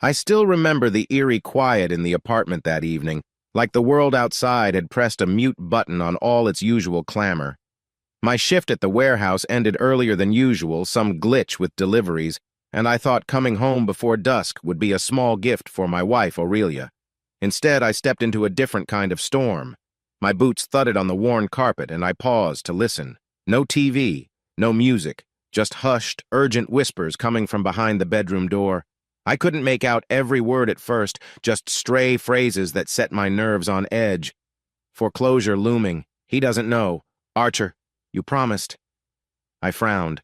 I still remember the eerie quiet in the apartment that evening, like the world outside had pressed a mute button on all its usual clamor. My shift at the warehouse ended earlier than usual, some glitch with deliveries, and I thought coming home before dusk would be a small gift for my wife, Aurelia. Instead, I stepped into a different kind of storm. My boots thudded on the worn carpet, and I paused to listen. No TV, no music, just hushed, urgent whispers coming from behind the bedroom door. I couldn't make out every word at first, just stray phrases that set my nerves on edge. Foreclosure looming. He doesn't know. Archer, you promised. I frowned.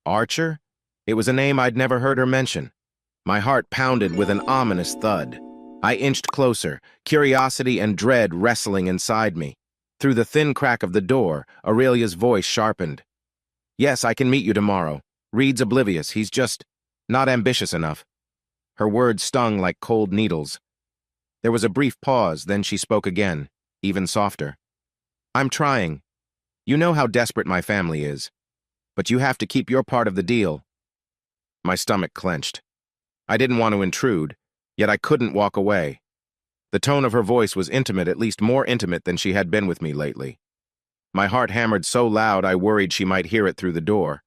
Archer? It was a name I'd never heard her mention. My heart pounded with an ominous thud. I inched closer, curiosity and dread wrestling inside me. Through the thin crack of the door, Aurelia's voice sharpened. Yes, I can meet you tomorrow. Reed's oblivious. He's just not ambitious enough. Her words stung like cold needles. There was a brief pause, then she spoke again, even softer. I'm trying. You know how desperate my family is. But you have to keep your part of the deal. My stomach clenched. I didn't want to intrude, yet I couldn't walk away. The tone of her voice was intimate, at least more intimate than she had been with me lately. My heart hammered so loud I worried she might hear it through the door.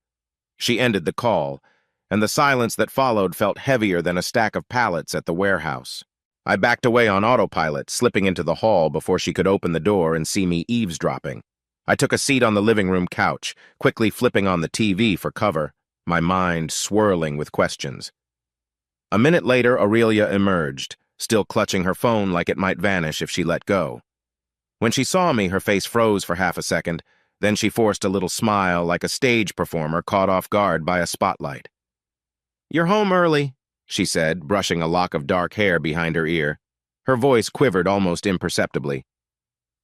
She ended the call, and the silence that followed felt heavier than a stack of pallets at the warehouse. I backed away on autopilot, slipping into the hall before she could open the door and see me eavesdropping. I took a seat on the living room couch, quickly flipping on the TV for cover, my mind swirling with questions. A minute later, Aurelia emerged, still clutching her phone like it might vanish if she let go. When she saw me, her face froze for half a second, then she forced a little smile like a stage performer caught off guard by a spotlight. You're home early, she said, brushing a lock of dark hair behind her ear. Her voice quivered almost imperceptibly.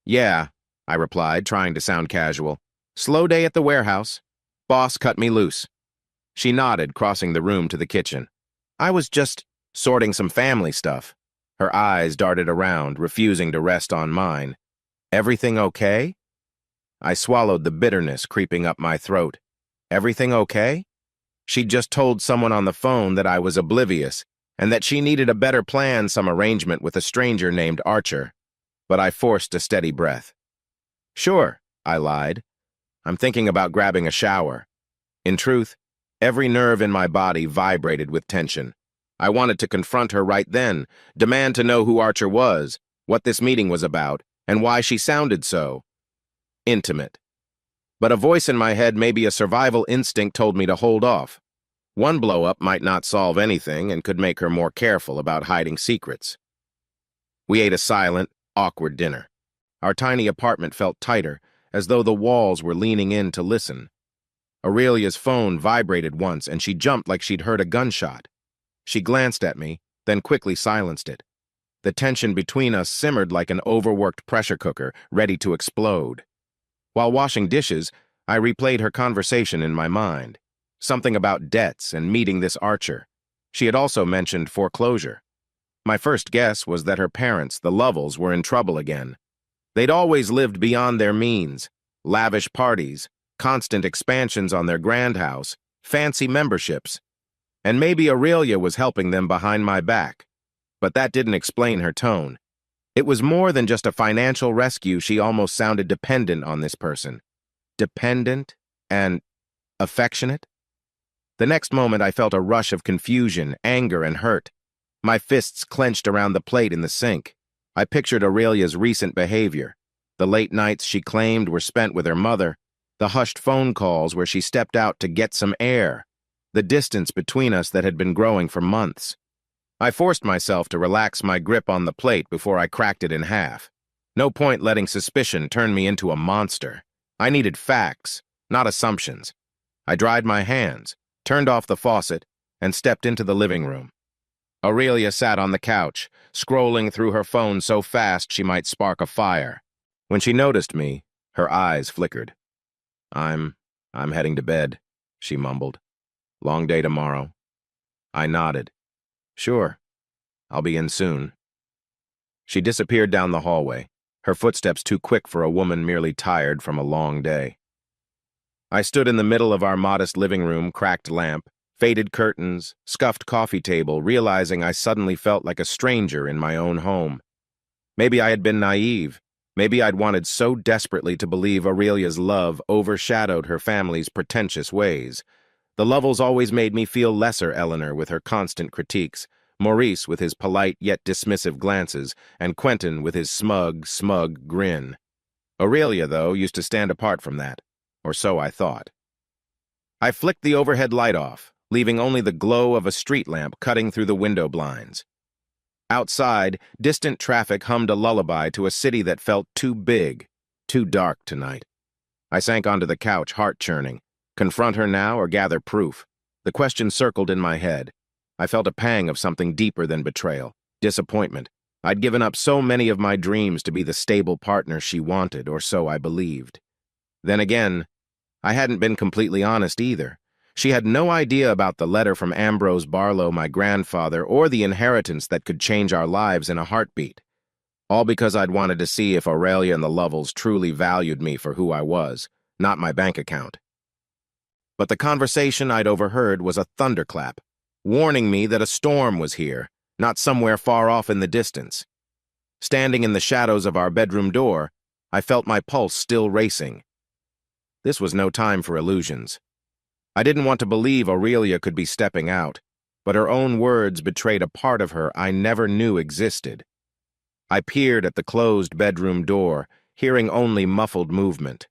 Yeah, I replied, trying to sound casual. Slow day at the warehouse. Boss cut me loose. She nodded, crossing the room to the kitchen. I was just sorting some family stuff. Her eyes darted around, refusing to rest on mine. Everything okay? I swallowed the bitterness creeping up my throat. Everything okay? She'd just told someone on the phone that I was oblivious and that she needed a better plan, some arrangement with a stranger named Archer. But I forced a steady breath. Sure, I lied. I'm thinking about grabbing a shower. In truth, every nerve in my body vibrated with tension. I wanted to confront her right then, demand to know who Archer was, what this meeting was about, and why she sounded so intimate. But a voice in my head, maybe a survival instinct, told me to hold off. One blow-up might not solve anything and could make her more careful about hiding secrets. We ate a silent, awkward dinner. Our tiny apartment felt tighter, as though the walls were leaning in to listen. Aurelia's phone vibrated once, and she jumped like she'd heard a gunshot. She glanced at me, then quickly silenced it. The tension between us simmered like an overworked pressure cooker, ready to explode. While washing dishes, I replayed her conversation in my mind. Something about debts and meeting this Archer. She had also mentioned foreclosure. My first guess was that her parents, the Lovells, were in trouble again. They'd always lived beyond their means. Lavish parties, constant expansions on their grand house, fancy memberships. And maybe Aurelia was helping them behind my back. But that didn't explain her tone. It was more than just a financial rescue. She almost sounded dependent on this person. Dependent and affectionate? The next moment I felt a rush of confusion, anger, and hurt. My fists clenched around the plate in the sink. I pictured Aurelia's recent behavior. The late nights she claimed were spent with her mother, the hushed phone calls where she stepped out to get some air, the distance between us that had been growing for months. I forced myself to relax my grip on the plate before I cracked it in half. No point letting suspicion turn me into a monster. I needed facts, not assumptions. I dried my hands, turned off the faucet, and stepped into the living room. Aurelia sat on the couch, scrolling through her phone so fast she might spark a fire. When she noticed me, her eyes flickered. I'm heading to bed, she mumbled. Long day tomorrow. I nodded. Sure, I'll be in soon. She disappeared down the hallway, her footsteps too quick for a woman merely tired from a long day. I stood in the middle of our modest living room, cracked lamp, Faded curtains, scuffed coffee table, realizing I suddenly felt like a stranger in my own home. Maybe I had been naive. Maybe I'd wanted so desperately to believe Aurelia's love overshadowed her family's pretentious ways. The Lovels always made me feel lesser, Eleanor with her constant critiques, Maurice with his polite yet dismissive glances, and Quentin with his smug grin. Aurelia, though, used to stand apart from that, or so I thought. I flicked the overhead light off, leaving only the glow of a street lamp cutting through the window blinds. Outside, distant traffic hummed a lullaby to a city that felt too big, too dark tonight. I sank onto the couch, heart churning. Confront her now or gather proof? The question circled in my head. I felt a pang of something deeper than betrayal, disappointment. I'd given up so many of my dreams to be the stable partner she wanted, or so I believed. Then again, I hadn't been completely honest either. She had no idea about the letter from Ambrose Barlow, my grandfather, or the inheritance that could change our lives in a heartbeat. All because I'd wanted to see if Aurelia and the Lovels truly valued me for who I was, not my bank account. But the conversation I'd overheard was a thunderclap, warning me that a storm was here, not somewhere far off in the distance. Standing in the shadows of our bedroom door, I felt my pulse still racing. This was no time for illusions. I didn't want to believe Aurelia could be stepping out, but her own words betrayed a part of her I never knew existed. I peered at the closed bedroom door, hearing only muffled movement.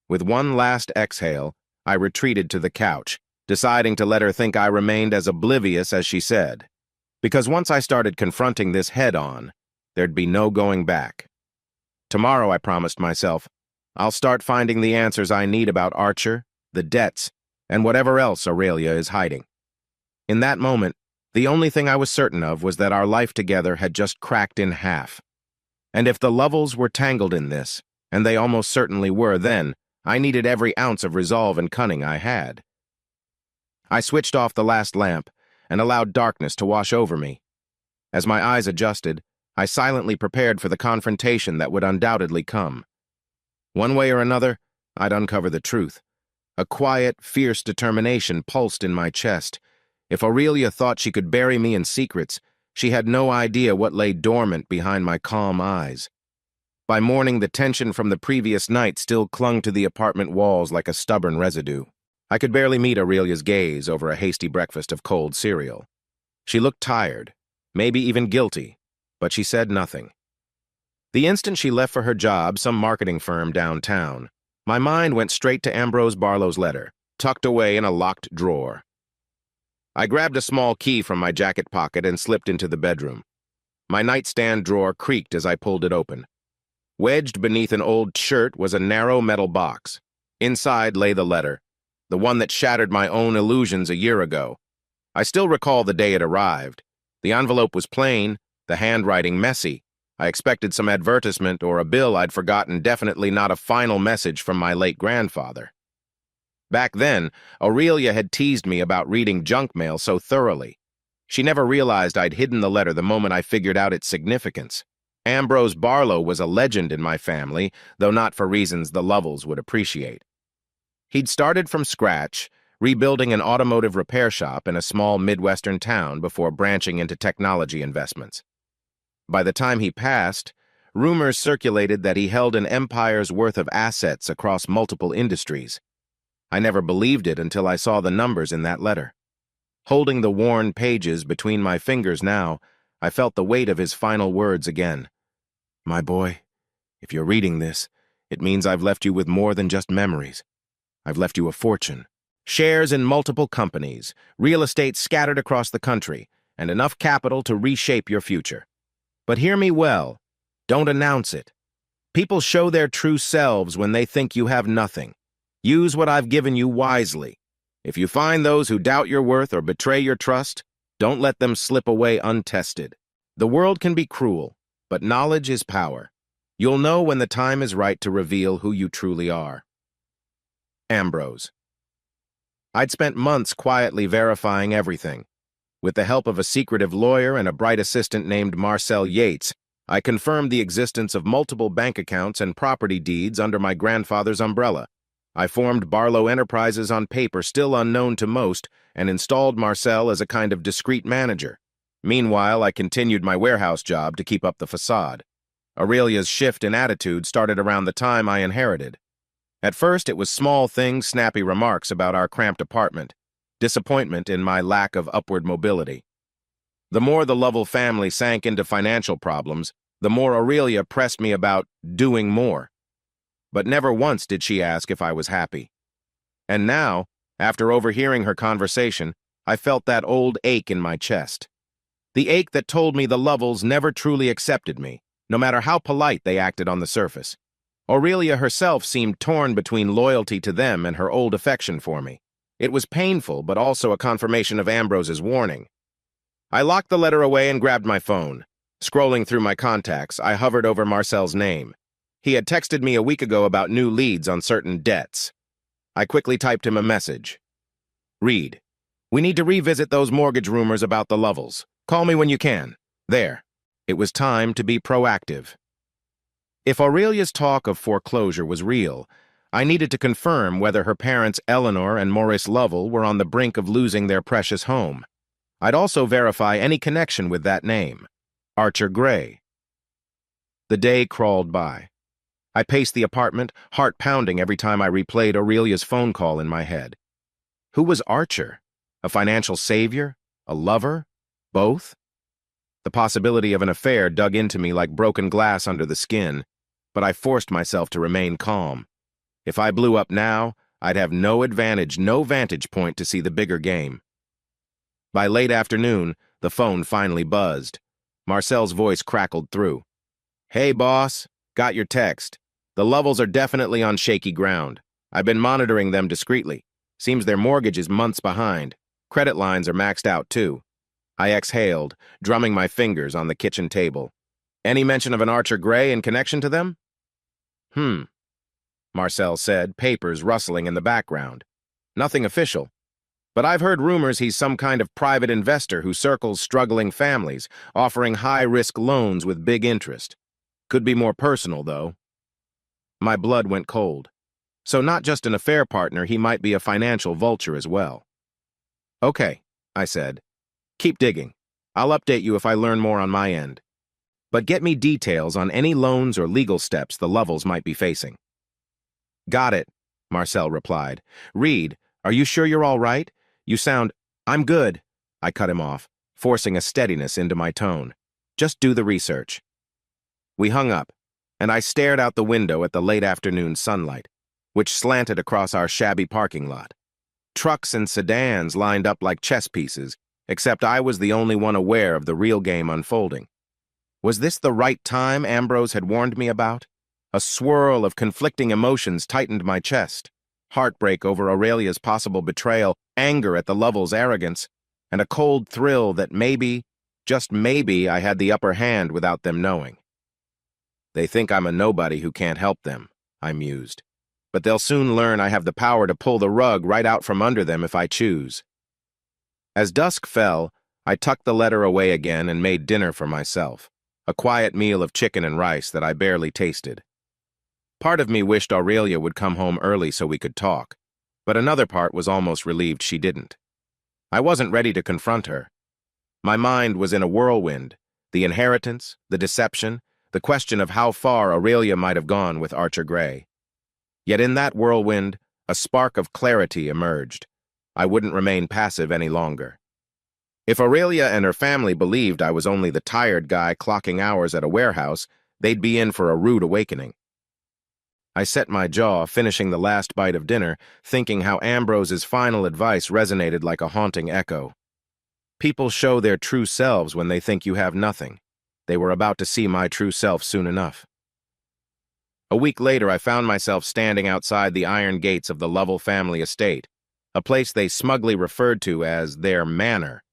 With one last exhale, I retreated to the couch, deciding to let her think I remained as oblivious as she said. Because once I started confronting this head-on, there'd be no going back. Tomorrow, I promised myself, I'll start finding the answers I need about Archer, the debts, and whatever else Aurelia is hiding. In that moment, the only thing I was certain of was that our life together had just cracked in half. And if the Lovels were tangled in this, and they almost certainly were then, I needed every ounce of resolve and cunning I had. I switched off the last lamp and allowed darkness to wash over me. As my eyes adjusted, I silently prepared for the confrontation that would undoubtedly come. One way or another, I'd uncover the truth. A quiet, fierce determination pulsed in my chest. If Aurelia thought she could bury me in secrets, she had no idea what lay dormant behind my calm eyes. By morning, the tension from the previous night still clung to the apartment walls like a stubborn residue. I could barely meet Aurelia's gaze over a hasty breakfast of cold cereal. She looked tired, maybe even guilty, but she said nothing. The instant she left for her job, some marketing firm downtown, my mind went straight to Ambrose Barlow's letter, tucked away in a locked drawer. I grabbed a small key from my jacket pocket and slipped into the bedroom. My nightstand drawer creaked as I pulled it open. Wedged beneath an old shirt was a narrow metal box. Inside lay the letter, the one that shattered my own illusions a year ago. I still recall the day it arrived. The envelope was plain, the handwriting messy. I expected some advertisement or a bill I'd forgotten, definitely not a final message from my late grandfather. Back then, Aurelia had teased me about reading junk mail so thoroughly. She never realized I'd hidden the letter the moment I figured out its significance. Ambrose Barlow was a legend in my family, though not for reasons the Lovels would appreciate. He'd started from scratch, rebuilding an automotive repair shop in a small Midwestern town before branching into technology investments. By the time he passed, rumors circulated that he held an empire's worth of assets across multiple industries. I never believed it until I saw the numbers in that letter. Holding the worn pages between my fingers now, I felt the weight of his final words again. My boy, if you're reading this, it means I've left you with more than just memories. I've left you a fortune. Shares in multiple companies, real estate scattered across the country, and enough capital to reshape your future. But hear me well, don't announce it. People show their true selves when they think you have nothing. Use what I've given you wisely. If you find those who doubt your worth or betray your trust, don't let them slip away untested. The world can be cruel, but knowledge is power. You'll know when the time is right to reveal who you truly are. Ambrose. I'd spent months quietly verifying everything. With the help of a secretive lawyer and a bright assistant named Marcel Yates, I confirmed the existence of multiple bank accounts and property deeds under my grandfather's umbrella. I formed Barlow Enterprises on paper still unknown to most and installed Marcel as a kind of discreet manager. Meanwhile, I continued my warehouse job to keep up the facade. Aurelia's shift in attitude started around the time I inherited. At first, it was small things, snappy remarks about our cramped apartment, disappointment in my lack of upward mobility. The more the Lovell family sank into financial problems, the more Aurelia pressed me about doing more. But never once did she ask if I was happy. And now, after overhearing her conversation, I felt that old ache in my chest. The ache that told me the Lovells never truly accepted me, no matter how polite they acted on the surface. Aurelia herself seemed torn between loyalty to them and her old affection for me. It was painful, but also a confirmation of Ambrose's warning. I locked the letter away and grabbed my phone. Scrolling through my contacts, I hovered over Marcel's name. He had texted me a week ago about new leads on certain debts. I quickly typed him a message. Read. We need to revisit those mortgage rumors about the Lovells. Call me when you can. There. It was time to be proactive. If Aurelia's talk of foreclosure was real, I needed to confirm whether her parents Eleanor and Maurice Lovell were on the brink of losing their precious home. I'd also verify any connection with that name, Archer Gray. The day crawled by. I paced the apartment, heart pounding every time I replayed Aurelia's phone call in my head. Who was Archer? A financial savior? A lover? Both? The possibility of an affair dug into me like broken glass under the skin, but I forced myself to remain calm. If I blew up now, I'd have no vantage point to see the bigger game. By late afternoon, the phone finally buzzed. Marcel's voice crackled through. Hey, boss. Got your text. The Lovells are definitely on shaky ground. I've been monitoring them discreetly. Seems their mortgage is months behind. Credit lines are maxed out, too. I exhaled, drumming my fingers on the kitchen table. Any mention of an Archer Gray in connection to them? Marcel said, papers rustling in the background. Nothing official. But I've heard rumors he's some kind of private investor who circles struggling families, offering high-risk loans with big interest. Could be more personal, though. My blood went cold. So not just an affair partner, he might be a financial vulture as well. Okay, I said. Keep digging. I'll update you if I learn more on my end. But get me details on any loans or legal steps the Lovells might be facing. Got it, Marcel replied. Reed, are you sure you're all right? You sound, I'm good. I cut him off, forcing a steadiness into my tone. Just do the research. We hung up, and I stared out the window at the late afternoon sunlight, which slanted across our shabby parking lot. Trucks and sedans lined up like chess pieces, except I was the only one aware of the real game unfolding. Was this the right time Ambrose had warned me about? A swirl of conflicting emotions tightened my chest. Heartbreak over Aurelia's possible betrayal, anger at the Lovells' arrogance, and a cold thrill that maybe, just maybe, I had the upper hand without them knowing. They think I'm a nobody who can't help them, I mused. But they'll soon learn I have the power to pull the rug right out from under them if I choose. As dusk fell, I tucked the letter away again and made dinner for myself, a quiet meal of chicken and rice that I barely tasted. Part of me wished Aurelia would come home early so we could talk, but another part was almost relieved she didn't. I wasn't ready to confront her. My mind was in a whirlwind, the inheritance, the deception, the question of how far Aurelia might have gone with Archer Gray. Yet in that whirlwind, a spark of clarity emerged. I wouldn't remain passive any longer. If Aurelia and her family believed I was only the tired guy clocking hours at a warehouse, they'd be in for a rude awakening. I set my jaw, finishing the last bite of dinner, thinking how Ambrose's final advice resonated like a haunting echo. People show their true selves when they think you have nothing. They were about to see my true self soon enough. A week later, I found myself standing outside the iron gates of the Lovell family estate, a place they smugly referred to as their manor.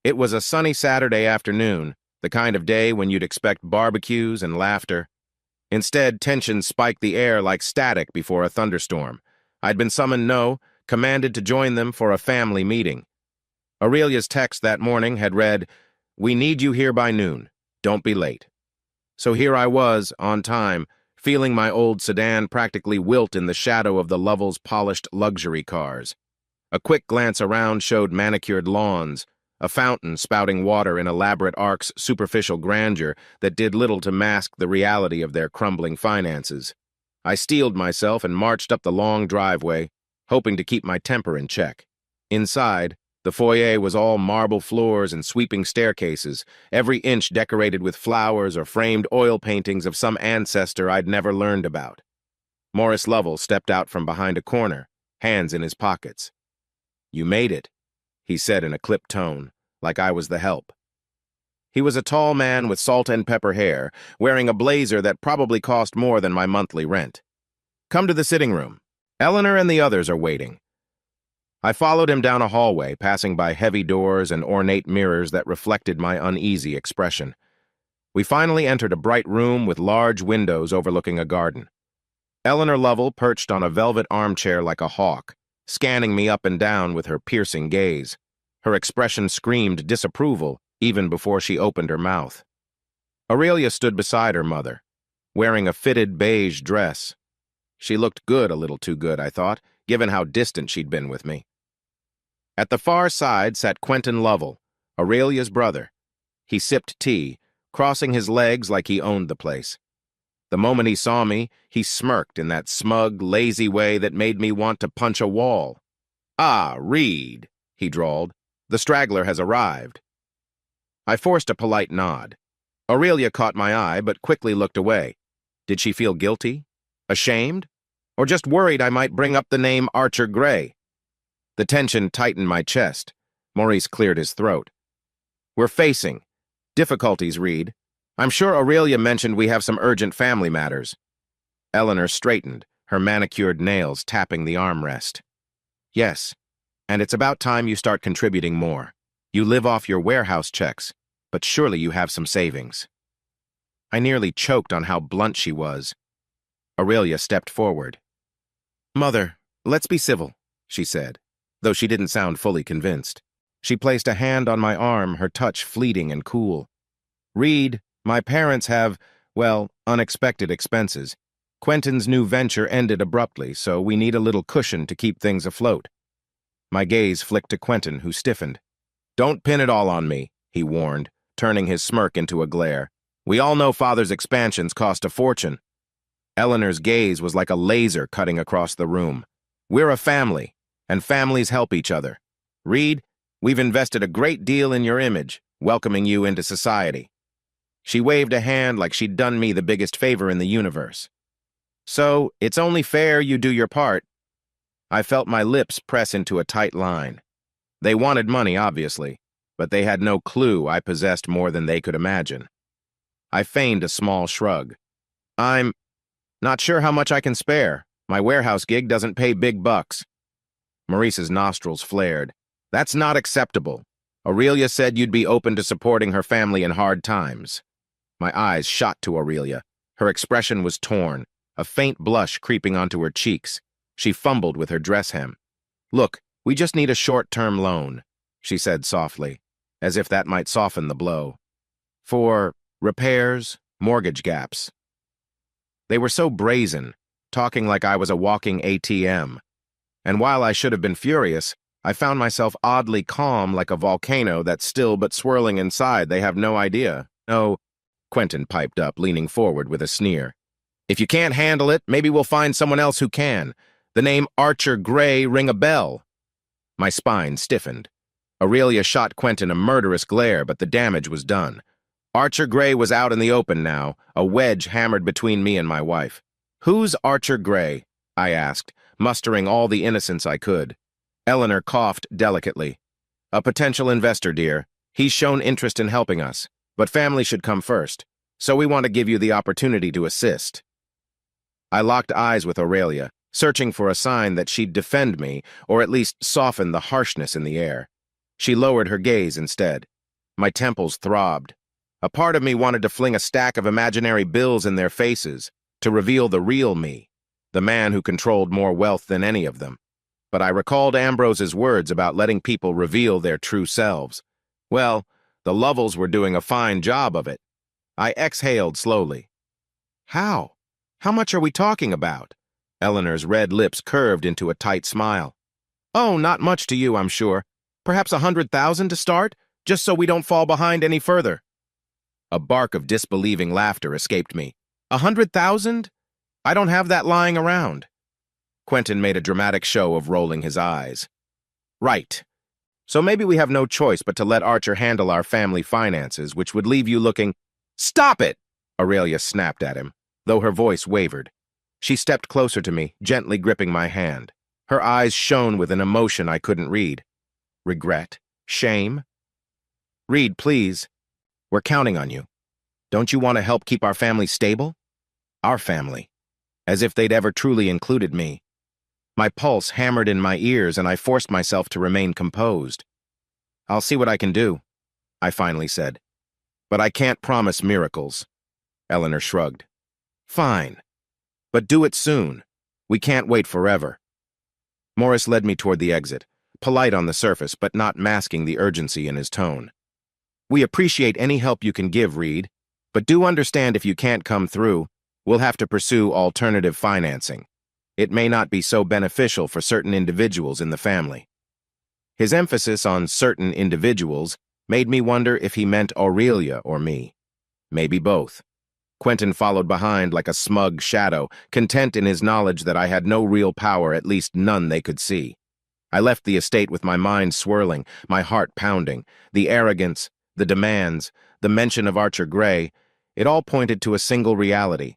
It was a sunny Saturday afternoon, the kind of day when you'd expect barbecues and laughter. Instead, tension spiked the air like static before a thunderstorm. I'd been summoned commanded to join them for a family meeting. Aurelia's text that morning had read, "We need you here by noon. Don't be late." So here I was, on time, feeling my old sedan practically wilt in the shadow of the Lovell's polished luxury cars. A quick glance around showed manicured lawns, a fountain spouting water in elaborate arcs' superficial grandeur that did little to mask the reality of their crumbling finances. I steeled myself and marched up the long driveway, hoping to keep my temper in check. Inside, the foyer was all marble floors and sweeping staircases, every inch decorated with flowers or framed oil paintings of some ancestor I'd never learned about. Morris Lovell stepped out from behind a corner, hands in his pockets. "You made it," he said in a clipped tone, like I was the help. He was a tall man with salt and pepper hair, wearing a blazer that probably cost more than my monthly rent. "Come to the sitting room. Eleanor and the others are waiting." I followed him down a hallway, passing by heavy doors and ornate mirrors that reflected my uneasy expression. We finally entered a bright room with large windows overlooking a garden. Eleanor Lovell perched on a velvet armchair like a hawk, scanning me up and down with her piercing gaze. Her expression screamed disapproval even before she opened her mouth. Aurelia stood beside her mother, wearing a fitted beige dress. She looked good, a little too good, I thought, given how distant she'd been with me. At the far side sat Quentin Lovell, Aurelia's brother. He sipped tea, crossing his legs like he owned the place. The moment he saw me, he smirked in that smug, lazy way that made me want to punch a wall. "Ah, Reed," he drawled. "The straggler has arrived." I forced a polite nod. Aurelia caught my eye, but quickly looked away. Did she feel guilty? Ashamed? Or just worried I might bring up the name Archer Gray? The tension tightened my chest. Maurice cleared his throat. "We're facing difficulties, Reed. I'm sure Aurelia mentioned we have some urgent family matters." Eleanor straightened, her manicured nails tapping the armrest. "Yes, and it's about time you start contributing more. You live off your warehouse checks, but surely you have some savings." I nearly choked on how blunt she was. Aurelia stepped forward. "Mother, let's be civil," she said, though she didn't sound fully convinced. She placed a hand on my arm, her touch fleeting and cool. "Reed, my parents have, well, unexpected expenses. Quentin's new venture ended abruptly, so we need a little cushion to keep things afloat." My gaze flicked to Quentin, who stiffened. "Don't pin it all on me," he warned, turning his smirk into a glare. "We all know Father's expansions cost a fortune." Eleanor's gaze was like a laser cutting across the room. "We're a family, and families help each other. Reed, we've invested a great deal in your image, welcoming you into society." She waved a hand like she'd done me the biggest favor in the universe. "So, it's only fair you do your part." I felt my lips press into a tight line. They wanted money, obviously, but they had no clue I possessed more than they could imagine. I feigned a small shrug. "I'm not sure how much I can spare. My warehouse gig doesn't pay big bucks." Maurice's nostrils flared. "That's not acceptable. Aurelia said you'd be open to supporting her family in hard times." My eyes shot to Aurelia. Her expression was torn, a faint blush creeping onto her cheeks. She fumbled with her dress hem. "Look, we just need a short-term loan," she said softly, as if that might soften the blow. "For repairs, mortgage gaps." They were so brazen, talking like I was a walking ATM. And while I should have been furious, I found myself oddly calm like a volcano that's still but swirling inside. "They have no idea." "No," Quentin piped up, leaning forward with a sneer. "If you can't handle it, maybe we'll find someone else who can. The name Archer Gray ring a bell." My spine stiffened. Aurelia shot Quentin a murderous glare, but the damage was done. Archer Gray was out in the open now, a wedge hammered between me and my wife. "Who's Archer Gray?" I asked, mustering all the innocence I could. Eleanor coughed delicately. "A potential investor, dear. He's shown interest in helping us, but family should come first, so we want to give you the opportunity to assist." I locked eyes with Aurelia, searching for a sign that she'd defend me, or at least soften the harshness in the air. She lowered her gaze instead. My temples throbbed. A part of me wanted to fling a stack of imaginary bills in their faces, to reveal the real me, the man who controlled more wealth than any of them. But I recalled Ambrose's words about letting people reveal their true selves. Well, the Lovells were doing a fine job of it. I exhaled slowly. "How?" How much are we talking about? Eleanor's red lips curved into a tight smile. Oh, not much to you, I'm sure. Perhaps 100,000 to start, just so we don't fall behind any further. A bark of disbelieving laughter escaped me. 100,000? I don't have that lying around. Quentin made a dramatic show of rolling his eyes. Right. So maybe we have no choice but to let Archer handle our family finances, which would leave you looking— Stop it! Aurelia snapped at him, though her voice wavered. She stepped closer to me, gently gripping my hand. Her eyes shone with an emotion I couldn't read. Regret? Shame? Reed, please. We're counting on you. Don't you want to help keep our family stable? Our family. As if they'd ever truly included me. My pulse hammered in my ears and I forced myself to remain composed. I'll see what I can do, I finally said. But I can't promise miracles. Eleanor shrugged. Fine. But do it soon. We can't wait forever. Morris led me toward the exit, polite on the surface but not masking the urgency in his tone. We appreciate any help you can give, Reed, but do understand if you can't come through, we'll have to pursue alternative financing. It may not be so beneficial for certain individuals in the family. His emphasis on certain individuals made me wonder if he meant Aurelia or me. Maybe both. Quentin followed behind like a smug shadow, content in his knowledge that I had no real power, at least none they could see. I left the estate with my mind swirling, my heart pounding. The arrogance, the demands, the mention of Archer Gray, it all pointed to a single reality.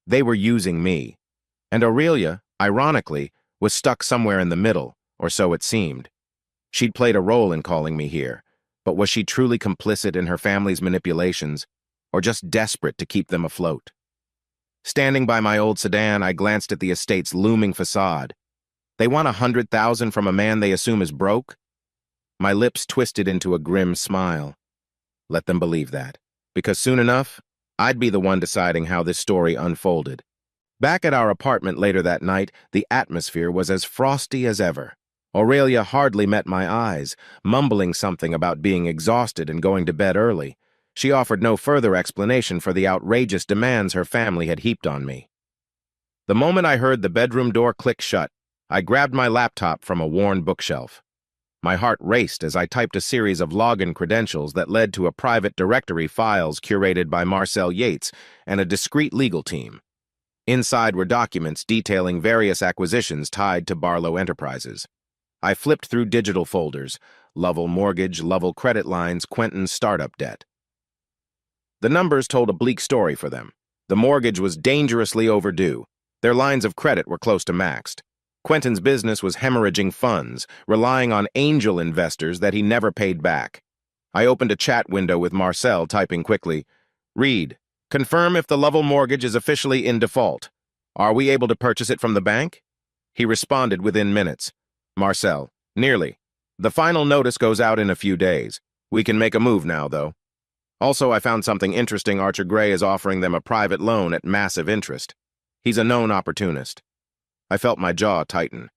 They were using me. And Aurelia, ironically, was stuck somewhere in the middle, or so it seemed. She'd played a role in calling me here, but was she truly complicit in her family's manipulations, or just desperate to keep them afloat? Standing by my old sedan, I glanced at the estate's looming facade. They want 100,000 from a man they assume is broke? My lips twisted into a grim smile. Let them believe that, because soon enough, I'd be the one deciding how this story unfolded. Back at our apartment later that night, the atmosphere was as frosty as ever. Aurelia hardly met my eyes, mumbling something about being exhausted and going to bed early. She offered no further explanation for the outrageous demands her family had heaped on me. The moment I heard the bedroom door click shut, I grabbed my laptop from a worn bookshelf. My heart raced as I typed a series of login credentials that led to a private directory files curated by Marcel Yates and a discreet legal team. Inside were documents detailing various acquisitions tied to Barlow Enterprises. I flipped through digital folders: Lovell mortgage, Lovell credit lines, Quentin's startup debt. The numbers told a bleak story for them. The mortgage was dangerously overdue. Their lines of credit were close to maxed. Quentin's business was hemorrhaging funds, relying on angel investors that he never paid back. I opened a chat window with Marcel, typing quickly, "Reed, confirm if the Lovell mortgage is officially in default. Are we able to purchase it from the bank?" He responded within minutes. Marcel, "Nearly. The final notice goes out in a few days. We can make a move now, though. Also, I found something interesting. Archer Gray is offering them a private loan at massive interest. He's a known opportunist." I felt my jaw tighten.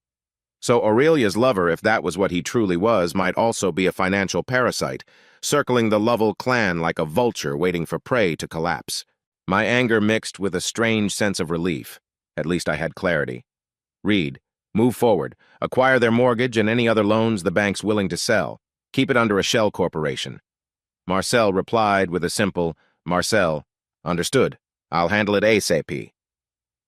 So Aurelia's lover, if that was what he truly was, might also be a financial parasite, circling the Lovell clan like a vulture waiting for prey to collapse. My anger mixed with a strange sense of relief. At least I had clarity. "Reed, move forward. Acquire their mortgage and any other loans the bank's willing to sell. Keep it under a shell corporation." Marcel replied with a simple, "Marcel, understood. I'll handle it ASAP."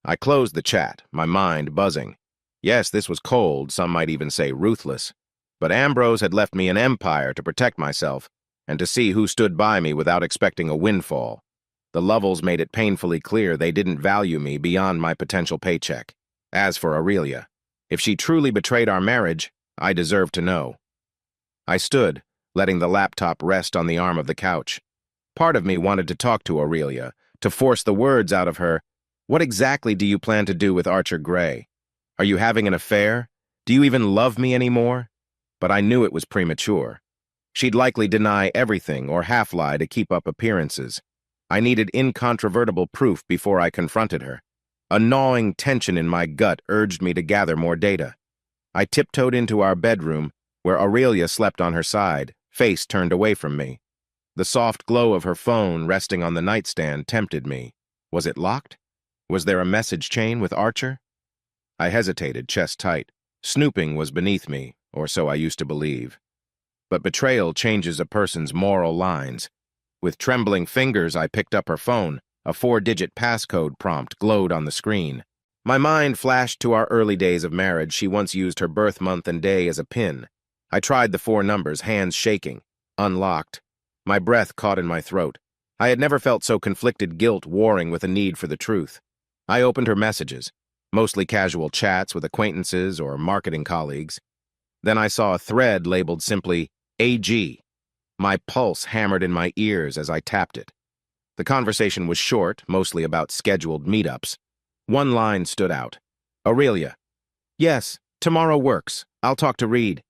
I closed the chat, my mind buzzing. Yes, this was cold, some might even say ruthless. But Ambrose had left me an empire to protect myself, and to see who stood by me without expecting a windfall. The Lovells made it painfully clear they didn't value me beyond my potential paycheck. As for Aurelia, if she truly betrayed our marriage, I deserved to know. I stood, letting the laptop rest on the arm of the couch. Part of me wanted to talk to Aurelia, to force the words out of her. What exactly do you plan to do with Archer Gray? Are you having an affair? Do you even love me anymore? But I knew it was premature. She'd likely deny everything or half-lie to keep up appearances. I needed incontrovertible proof before I confronted her. A gnawing tension in my gut urged me to gather more data. I tiptoed into our bedroom, where Aurelia slept on her side, face turned away from me. The soft glow of her phone resting on the nightstand tempted me. Was it locked? Was there a message chain with Archer? I hesitated, chest tight. Snooping was beneath me, or so I used to believe. But betrayal changes a person's moral lines. With trembling fingers, I picked up her phone. A 4-digit passcode prompt glowed on the screen. My mind flashed to our early days of marriage. She once used her birth month and day as a pin. I tried the 4 numbers, hands shaking. Unlocked. My breath caught in my throat. I had never felt so conflicted, guilt warring with a need for the truth. I opened her messages, mostly casual chats with acquaintances or marketing colleagues. Then I saw a thread labeled simply AG. My pulse hammered in my ears as I tapped it. The conversation was short, mostly about scheduled meetups. One line stood out. Aurelia. Yes, tomorrow works. I'll talk to Reed.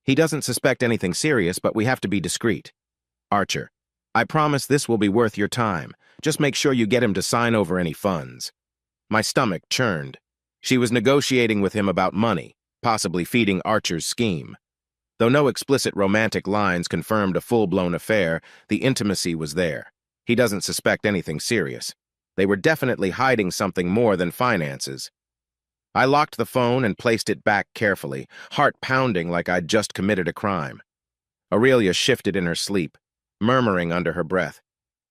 He doesn't suspect anything serious, but we have to be discreet. Archer. I promise this will be worth your time. Just make sure you get him to sign over any funds. My stomach churned. She was negotiating with him about money, possibly feeding Archer's scheme. Though no explicit romantic lines confirmed a full-blown affair, the intimacy was there. He doesn't suspect anything serious. They were definitely hiding something more than finances. I locked the phone and placed it back carefully, heart pounding like I'd just committed a crime. Aurelia shifted in her sleep, murmuring under her breath,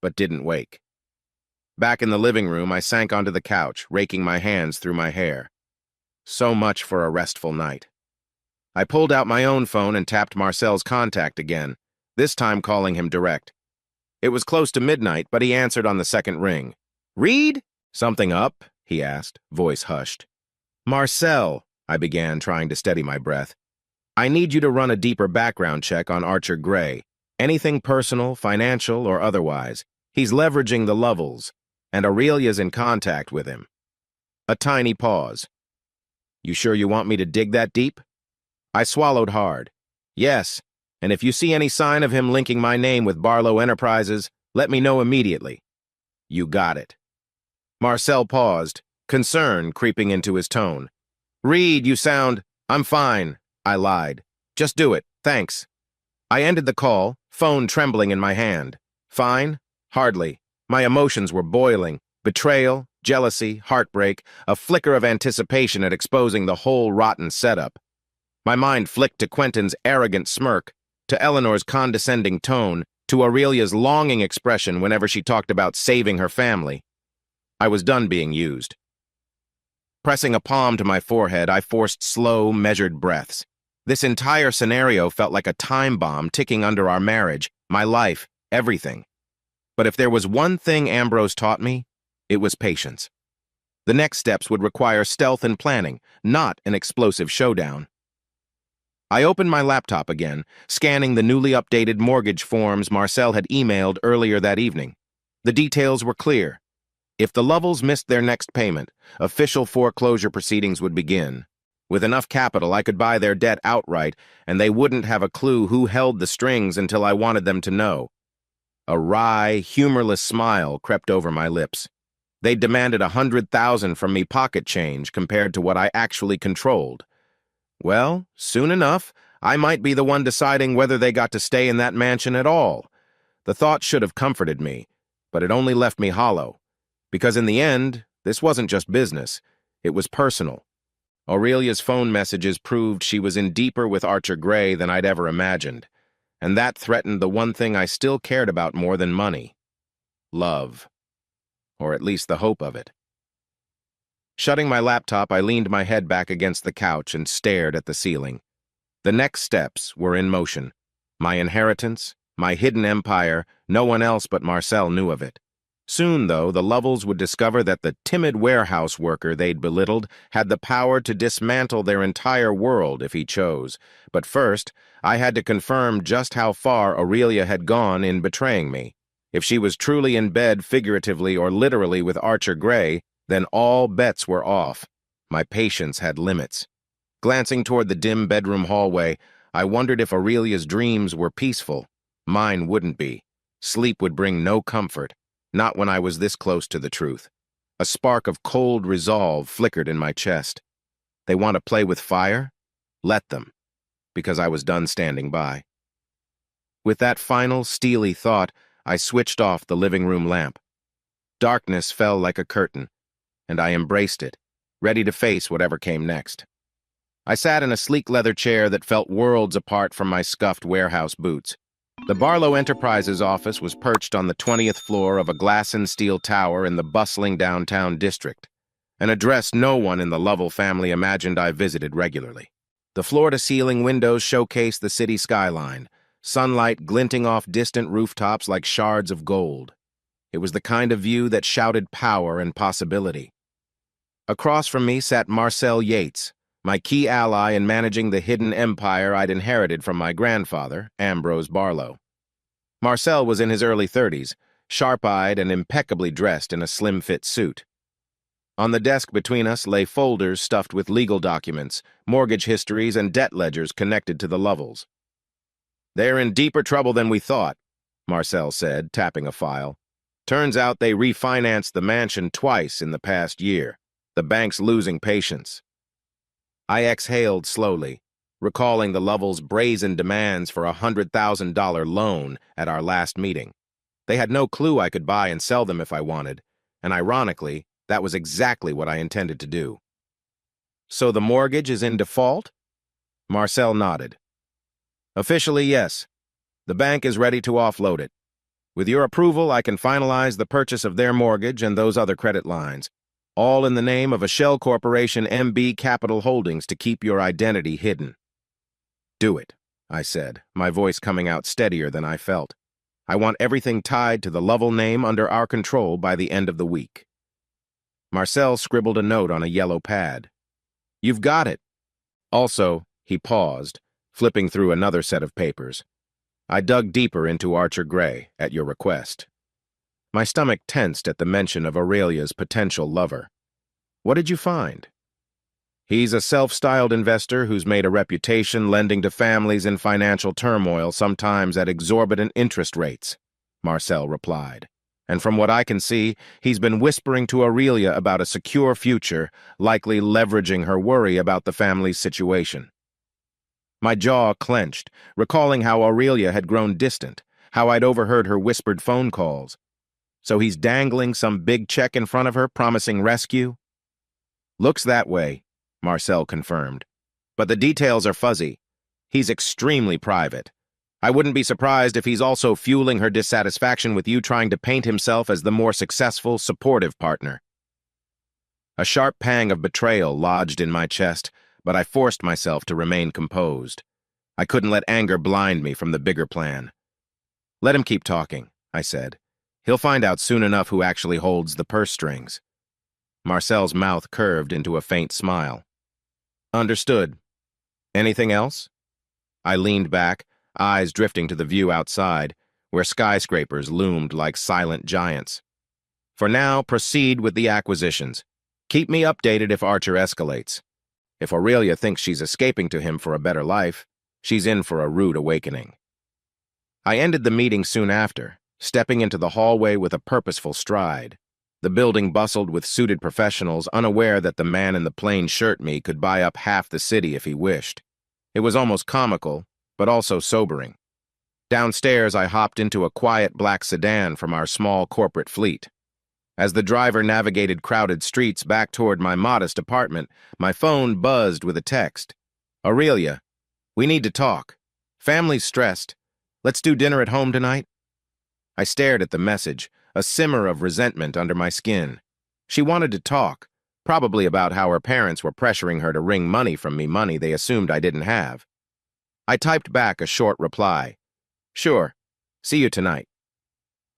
but didn't wake. Back in the living room, I sank onto the couch, raking my hands through my hair. So much for a restful night. I pulled out my own phone and tapped Marcel's contact again, this time calling him direct. It was close to midnight, but he answered on the second ring. Reed? Something up? He asked, voice hushed. Marcel, I began, trying to steady my breath. I need you to run a deeper background check on Archer Gray. Anything personal, financial, or otherwise. He's leveraging the Lovels, and Aurelia's in contact with him. A tiny pause. You sure you want me to dig that deep? I swallowed hard. Yes, and if you see any sign of him linking my name with Barlow Enterprises, let me know immediately. You got it. Marcel paused, concern creeping into his tone. Reed, you sound... I'm fine, I lied. Just do it, thanks. I ended the call, phone trembling in my hand. Fine? Hardly. My emotions were boiling. Betrayal, jealousy, heartbreak, a flicker of anticipation at exposing the whole rotten setup. My mind flicked to Quentin's arrogant smirk, to Eleanor's condescending tone, to Aurelia's longing expression whenever she talked about saving her family. I was done being used. Pressing a palm to my forehead, I forced slow, measured breaths. This entire scenario felt like a time bomb ticking under our marriage, my life, everything. But if there was one thing Ambrose taught me, it was patience. The next steps would require stealth and planning, not an explosive showdown. I opened my laptop again, scanning the newly updated mortgage forms Marcel had emailed earlier that evening. The details were clear. If the Lovels missed their next payment, official foreclosure proceedings would begin. With enough capital, I could buy their debt outright, and they wouldn't have a clue who held the strings until I wanted them to know. A wry, humorless smile crept over my lips. They demanded $100,000 from me pocket change compared to what I actually controlled. Well, soon enough, I might be the one deciding whether they got to stay in that mansion at all. The thought should have comforted me, but it only left me hollow. Because in the end, this wasn't just business, it was personal. Aurelia's phone messages proved she was in deeper with Archer Gray than I'd ever imagined, and that threatened the one thing I still cared about more than money. Love. Or at least the hope of it. Shutting my laptop, I leaned my head back against the couch and stared at the ceiling. The next steps were in motion. My inheritance, my hidden empire, no one else but Marcel knew of it. Soon, though, the Lovels would discover that the timid warehouse worker they'd belittled had the power to dismantle their entire world if he chose. But first, I had to confirm just how far Aurelia had gone in betraying me. If she was truly in bed figuratively or literally with Archer Gray, then all bets were off. My patience had limits. Glancing toward the dim bedroom hallway, I wondered if Aurelia's dreams were peaceful. Mine wouldn't be. Sleep would bring no comfort. Not when I was this close to the truth. A spark of cold resolve flickered in my chest. They want to play with fire? Let them, because I was done standing by. With that final, steely thought, I switched off the living room lamp. Darkness fell like a curtain. and I embraced it, ready to face whatever came next. I sat in a sleek leather chair that felt worlds apart from my scuffed warehouse boots. The Barlow Enterprises office was perched on the 20th floor of a glass and steel tower in the bustling downtown district, an address no one in the Lovell family imagined I visited regularly. The floor-to-ceiling windows showcased the city skyline, sunlight glinting off distant rooftops like shards of gold. It was the kind of view that shouted power and possibility. Across from me sat Marcel Yates, my key ally in managing the hidden empire I'd inherited from my grandfather, Ambrose Barlow. Marcel was in his early 30s, sharp-eyed and impeccably dressed in a slim-fit suit. On the desk between us lay folders stuffed with legal documents, mortgage histories, and debt ledgers connected to the Lovells. "They're in deeper trouble than we thought," Marcel said, tapping a file. "Turns out they refinanced the mansion twice in the past year. The bank's losing patience." I exhaled slowly, recalling the Lovells' brazen demands for a $100,000 loan at our last meeting. They had no clue I could buy and sell them if I wanted, and ironically, that was exactly what I intended to do. "So the mortgage is in default?" Marcel nodded. "Officially, yes. The bank is ready to offload it. With your approval, I can finalize the purchase of their mortgage and those other credit lines, all in the name of a shell corporation, MB Capital Holdings, to keep your identity hidden." "Do it," I said, my voice coming out steadier than I felt. "I want everything tied to the Lovell name under our control by the end of the week." Marcel scribbled a note on a yellow pad. "You've got it." Also, he paused, flipping through another set of papers. "I dug deeper into Archer Gray, at your request." My stomach tensed at the mention of Aurelia's potential lover. "What did you find?" "He's a self-styled investor who's made a reputation lending to families in financial turmoil, sometimes at exorbitant interest rates," Marcel replied. "And from what I can see, he's been whispering to Aurelia about a secure future, likely leveraging her worry about the family's situation." My jaw clenched, recalling how Aurelia had grown distant, how I'd overheard her whispered phone calls. So he's dangling some big check in front of her, promising rescue? "Looks that way," Marcel confirmed. "But the details are fuzzy. He's extremely private. I wouldn't be surprised if he's also fueling her dissatisfaction with you, trying to paint himself as the more successful, supportive partner." A sharp pang of betrayal lodged in my chest, but I forced myself to remain composed. I couldn't let anger blind me from the bigger plan. "Let him keep talking," I said. "He'll find out soon enough who actually holds the purse strings." Marcel's mouth curved into a faint smile. "Understood. Anything else?" I leaned back, eyes drifting to the view outside, where skyscrapers loomed like silent giants. "For now, proceed with the acquisitions. Keep me updated if Archer escalates. If Aurelia thinks she's escaping to him for a better life, she's in for a rude awakening." I ended the meeting soon after, stepping into the hallway with a purposeful stride. The building bustled with suited professionals, unaware that the man in the plain shirt me could buy up half the city if he wished. It was almost comical, but also sobering. Downstairs, I hopped into a quiet black sedan from our small corporate fleet. As the driver navigated crowded streets back toward my modest apartment, my phone buzzed with a text. "Aurelia, we need to talk. Family's stressed. Let's do dinner at home tonight?" I stared at the message, a simmer of resentment under my skin. She wanted to talk, probably about how her parents were pressuring her to wring money from me, money they assumed I didn't have. I typed back a short reply. "Sure. See you tonight."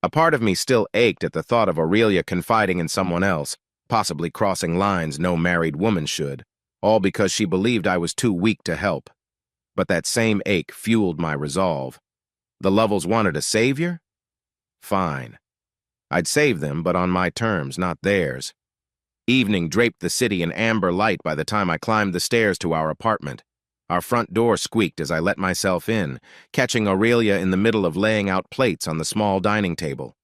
A part of me still ached at the thought of Aurelia confiding in someone else, possibly crossing lines no married woman should, all because she believed I was too weak to help. But that same ache fueled my resolve. The Lovells wanted a savior? Fine. I'd save them, but on my terms, not theirs. Evening draped the city in amber light by the time I climbed the stairs to our apartment. Our front door squeaked as I let myself in, catching Aurelia in the middle of laying out plates on the small dining table.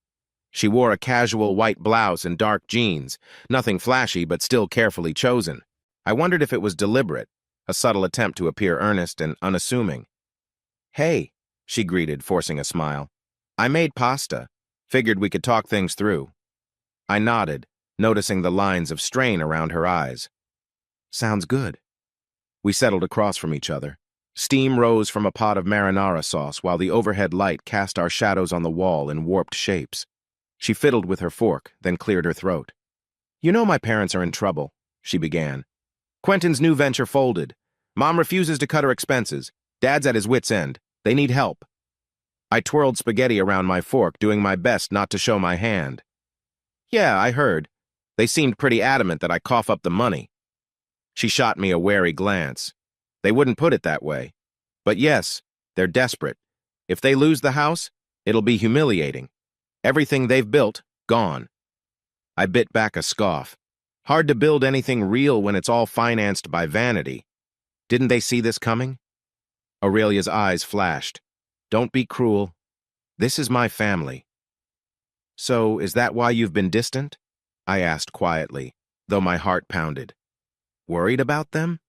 She wore a casual white blouse and dark jeans, nothing flashy but still carefully chosen. I wondered if it was deliberate, a subtle attempt to appear earnest and unassuming. "Hey," she greeted, forcing a smile. "I made pasta. Figured we could talk things through." I nodded, noticing the lines of strain around her eyes. Sounds good. We settled across from each other. Steam rose from a pot of marinara sauce while the overhead light cast our shadows on the wall in warped shapes. She fiddled with her fork, then cleared her throat. "You know my parents are in trouble," she began. "Quentin's new venture folded. Mom refuses to cut her expenses. Dad's at his wit's end. They need help." I twirled spaghetti around my fork, doing my best not to show my hand. "Yeah, I heard. They seemed pretty adamant that I cough up the money." She shot me a wary glance. "They wouldn't put it that way. But yes, they're desperate. If they lose the house, it'll be humiliating. Everything they've built, gone." I bit back a scoff. Hard to build anything real when it's all financed by vanity. Didn't they see this coming? Aurelia's eyes flashed. "Don't be cruel. This is my family." "So, is that why you've been distant?" I asked quietly, though my heart pounded. "Worried about them?"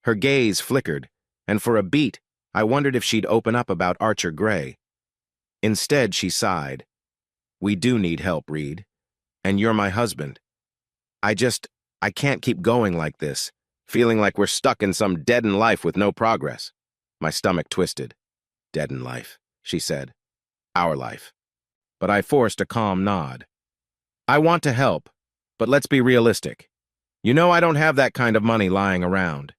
Her gaze flickered, and for a beat, I wondered if she'd open up about Archer Gray. Instead, she sighed. "We do need help, Reed. And you're my husband. I can't keep going like this, feeling like we're stuck in some dead-end life with no progress." My stomach twisted. "Dead-end life," she said. "Our life." But I forced a calm nod. "I want to help, but let's be realistic. You know I don't have that kind of money lying around."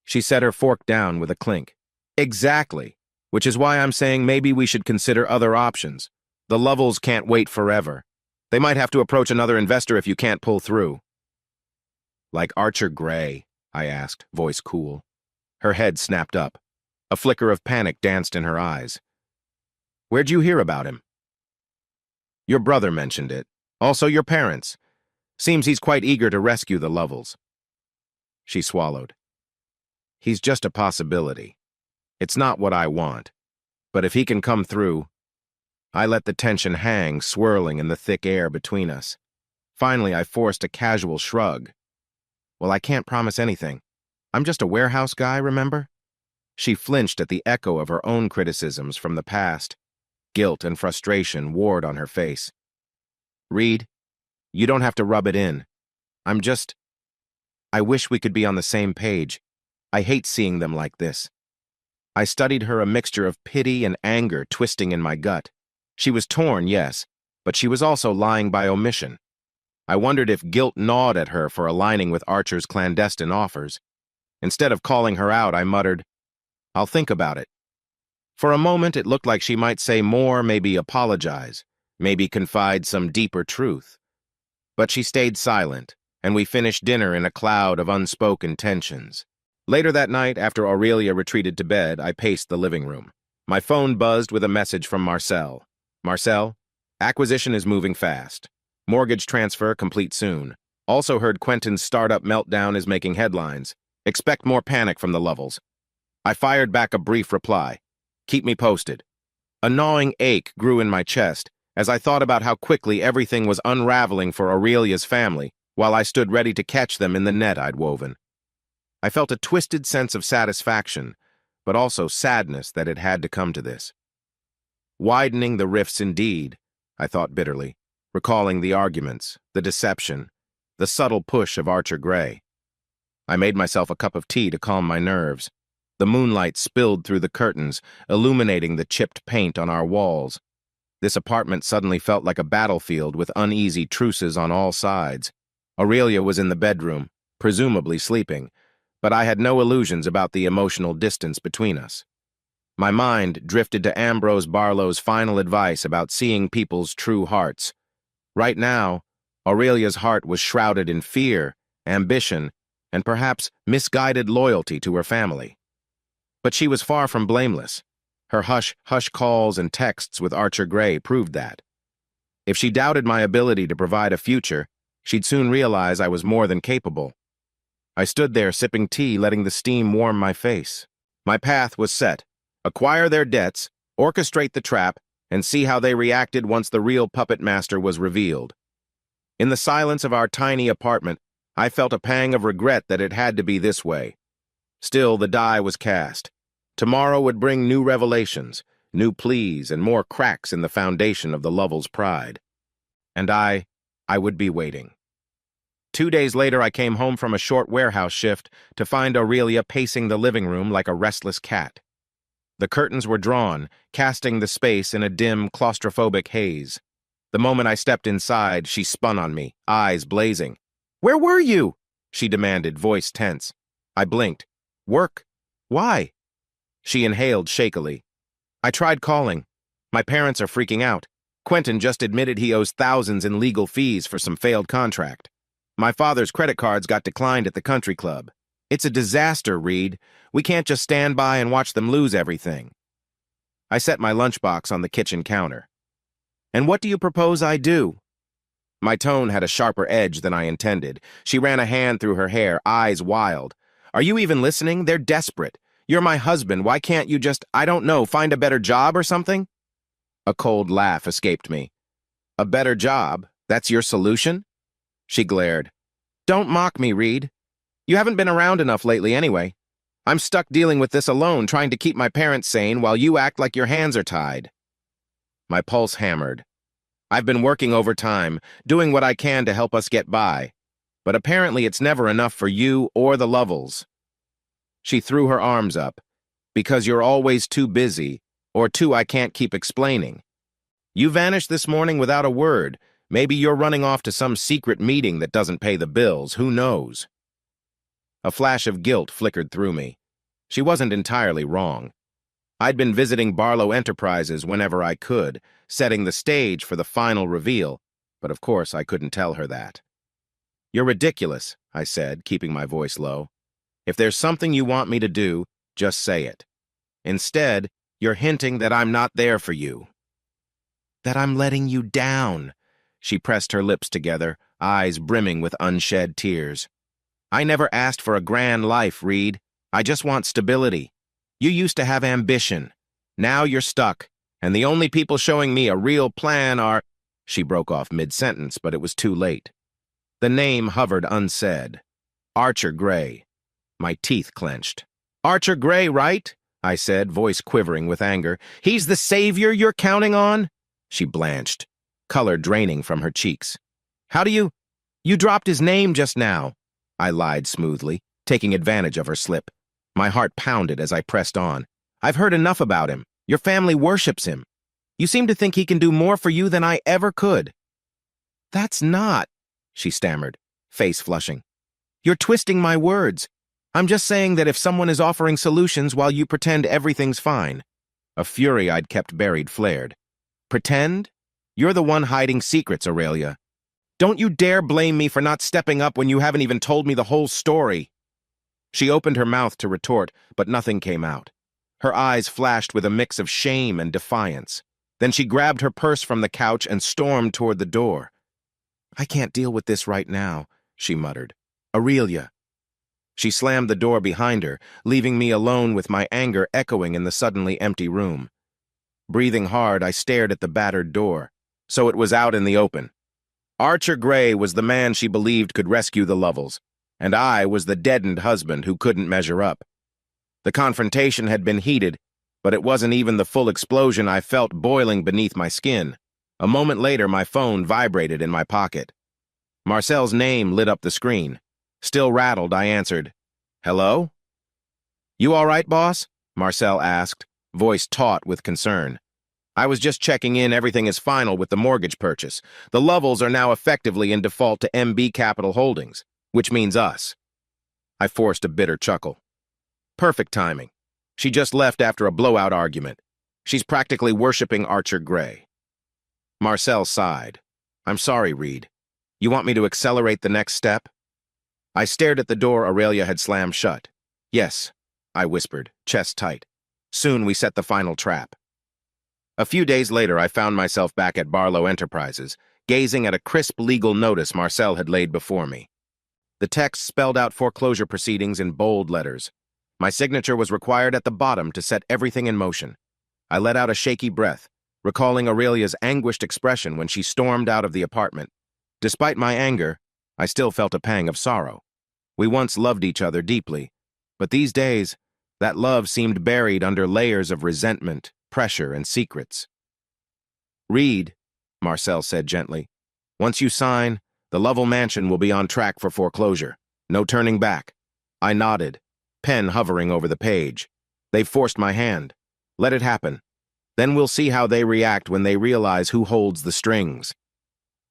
She set her fork down with a clink. "Exactly, which is why I'm saying maybe we should consider other options. The Lovels can't wait forever. They might have to approach another investor if you can't pull through." "Like Archer Gray?" I asked, voice cool. Her head snapped up. A flicker of panic danced in her eyes. "Where'd you hear about him?" "Your brother mentioned it. Also your parents. Seems he's quite eager to rescue the Lovels." She swallowed. "He's just a possibility. It's not what I want. But if he can come through..." I let the tension hang, swirling in the thick air between us. Finally, I forced a casual shrug. "Well, I can't promise anything. I'm just a warehouse guy, remember?" She flinched at the echo of her own criticisms from the past. Guilt and frustration warred on her face. "Reed, you don't have to rub it in. I wish we could be on the same page. I hate seeing them like this." I studied her, a mixture of pity and anger twisting in my gut. She was torn, yes, but she was also lying by omission. I wondered if guilt gnawed at her for aligning with Archer's clandestine offers. Instead of calling her out, I muttered, "I'll think about it." For a moment, it looked like she might say more, maybe apologize, maybe confide some deeper truth. But she stayed silent, and we finished dinner in a cloud of unspoken tensions. Later that night, after Aurelia retreated to bed, I paced the living room. My phone buzzed with a message from Marcel. "Marcel, acquisition is moving fast. Mortgage transfer complete soon. Also heard Quentin's startup meltdown is making headlines. Expect more panic from the Lovels." I fired back a brief reply. "Keep me posted." A gnawing ache grew in my chest as I thought about how quickly everything was unraveling for Aurelia's family while I stood ready to catch them in the net I'd woven. I felt a twisted sense of satisfaction, but also sadness that it had to come to this. Widening the rifts indeed, I thought bitterly, recalling the arguments, the deception, the subtle push of Archer Gray. I made myself a cup of tea to calm my nerves. The moonlight spilled through the curtains, illuminating the chipped paint on our walls. This apartment suddenly felt like a battlefield with uneasy truces on all sides. Aurelia was in the bedroom, presumably sleeping, but I had no illusions about the emotional distance between us. My mind drifted to Ambrose Barlow's final advice about seeing people's true hearts. Right now, Aurelia's heart was shrouded in fear, ambition, and perhaps misguided loyalty to her family. But she was far from blameless. Her hush-hush calls and texts with Archer Gray proved that. If she doubted my ability to provide a future, she'd soon realize I was more than capable. I stood there sipping tea, letting the steam warm my face. My path was set. Acquire their debts, orchestrate the trap, and see how they reacted once the real puppet master was revealed. In the silence of our tiny apartment, I felt a pang of regret that it had to be this way. Still, the die was cast. Tomorrow would bring new revelations, new pleas, and more cracks in the foundation of the Lovels' pride. And I would be waiting. 2 days later, I came home from a short warehouse shift to find Aurelia pacing the living room like a restless cat. The curtains were drawn, casting the space in a dim, claustrophobic haze. The moment I stepped inside, she spun on me, eyes blazing. "Where were you?" she demanded, voice tense. I blinked. "Work. Why?" She inhaled shakily. "I tried calling. My parents are freaking out. Quentin just admitted he owes thousands in legal fees for some failed contract. My father's credit cards got declined at the country club. It's a disaster, Reed. We can't just stand by and watch them lose everything." I set my lunchbox on the kitchen counter. "And what do you propose I do?" My tone had a sharper edge than I intended. She ran a hand through her hair, eyes wild. "Are you even listening? They're desperate. You're my husband. Why can't you just, I don't know, find a better job or something?" A cold laugh escaped me. "A better job? That's your solution?" She glared. "Don't mock me, Reed. You haven't been around enough lately anyway. I'm stuck dealing with this alone, trying to keep my parents sane while you act like your hands are tied." My pulse hammered. "I've been working overtime, doing what I can to help us get by. But apparently it's never enough for you or the Lovells." She threw her arms up. "Because you're always too busy, or too I can't keep explaining. You vanished this morning without a word. Maybe you're running off to some secret meeting that doesn't pay the bills, who knows?" A flash of guilt flickered through me. She wasn't entirely wrong. I'd been visiting Barlow Enterprises whenever I could, setting the stage for the final reveal, but of course I couldn't tell her that. "You're ridiculous," I said, keeping my voice low. "If there's something you want me to do, just say it. Instead, you're hinting that I'm not there for you. That I'm letting you down." She pressed her lips together, eyes brimming with unshed tears. "I never asked for a grand life, Reed. I just want stability. You used to have ambition. Now you're stuck, and the only people showing me a real plan are—" She broke off mid-sentence, but it was too late. The name hovered unsaid. Archer Gray. My teeth clenched. "Archer Gray, right?" I said, voice quivering with anger. "He's the savior you're counting on?" She blanched, color draining from her cheeks. "How do you— You dropped his name just now," I lied smoothly, taking advantage of her slip. My heart pounded as I pressed on. "I've heard enough about him. Your family worships him. You seem to think he can do more for you than I ever could." "That's not," she stammered, face flushing. "You're twisting my words. I'm just saying that if someone is offering solutions while you pretend everything's fine." A fury I'd kept buried flared. "Pretend? You're the one hiding secrets, Aurelia. Don't you dare blame me for not stepping up when you haven't even told me the whole story." She opened her mouth to retort, but nothing came out. Her eyes flashed with a mix of shame and defiance. Then she grabbed her purse from the couch and stormed toward the door. "I can't deal with this right now," she muttered. "Aurelia." She slammed the door behind her, leaving me alone with my anger echoing in the suddenly empty room. Breathing hard, I stared at the battered door. So it was out in the open. Archer Gray was the man she believed could rescue the Lovells, and I was the deadened husband who couldn't measure up. The confrontation had been heated, but it wasn't even the full explosion I felt boiling beneath my skin. A moment later, my phone vibrated in my pocket. Marcel's name lit up the screen. Still rattled, I answered. "Hello?" "You all right, boss?" Marcel asked, voice taut with concern. "I was just checking in. Everything is final with the mortgage purchase. The Lovells are now effectively in default to MB Capital Holdings, which means us." I forced a bitter chuckle. Perfect timing. She just left after a blowout argument. She's practically worshipping Archer Gray. Marcel sighed. "I'm sorry, Reed. You want me to accelerate the next step?" I stared at the door Aurelia had slammed shut. "Yes," I whispered, chest tight. "Soon we set the final trap." A few days later, I found myself back at Barlow Enterprises, gazing at a crisp legal notice Marcel had laid before me. The text spelled out foreclosure proceedings in bold letters. My signature was required at the bottom to set everything in motion. I let out a shaky breath, recalling Aurelia's anguished expression when she stormed out of the apartment. Despite my anger, I still felt a pang of sorrow. We once loved each other deeply, but these days, that love seemed buried under layers of resentment, pressure, and secrets. "Reed," Marcel said gently, "once you sign, The Lovell mansion will be on track for foreclosure. No turning back. I nodded, pen hovering over the page. They've forced my hand. Let it happen. Then we'll see how they react when they realize who holds the strings.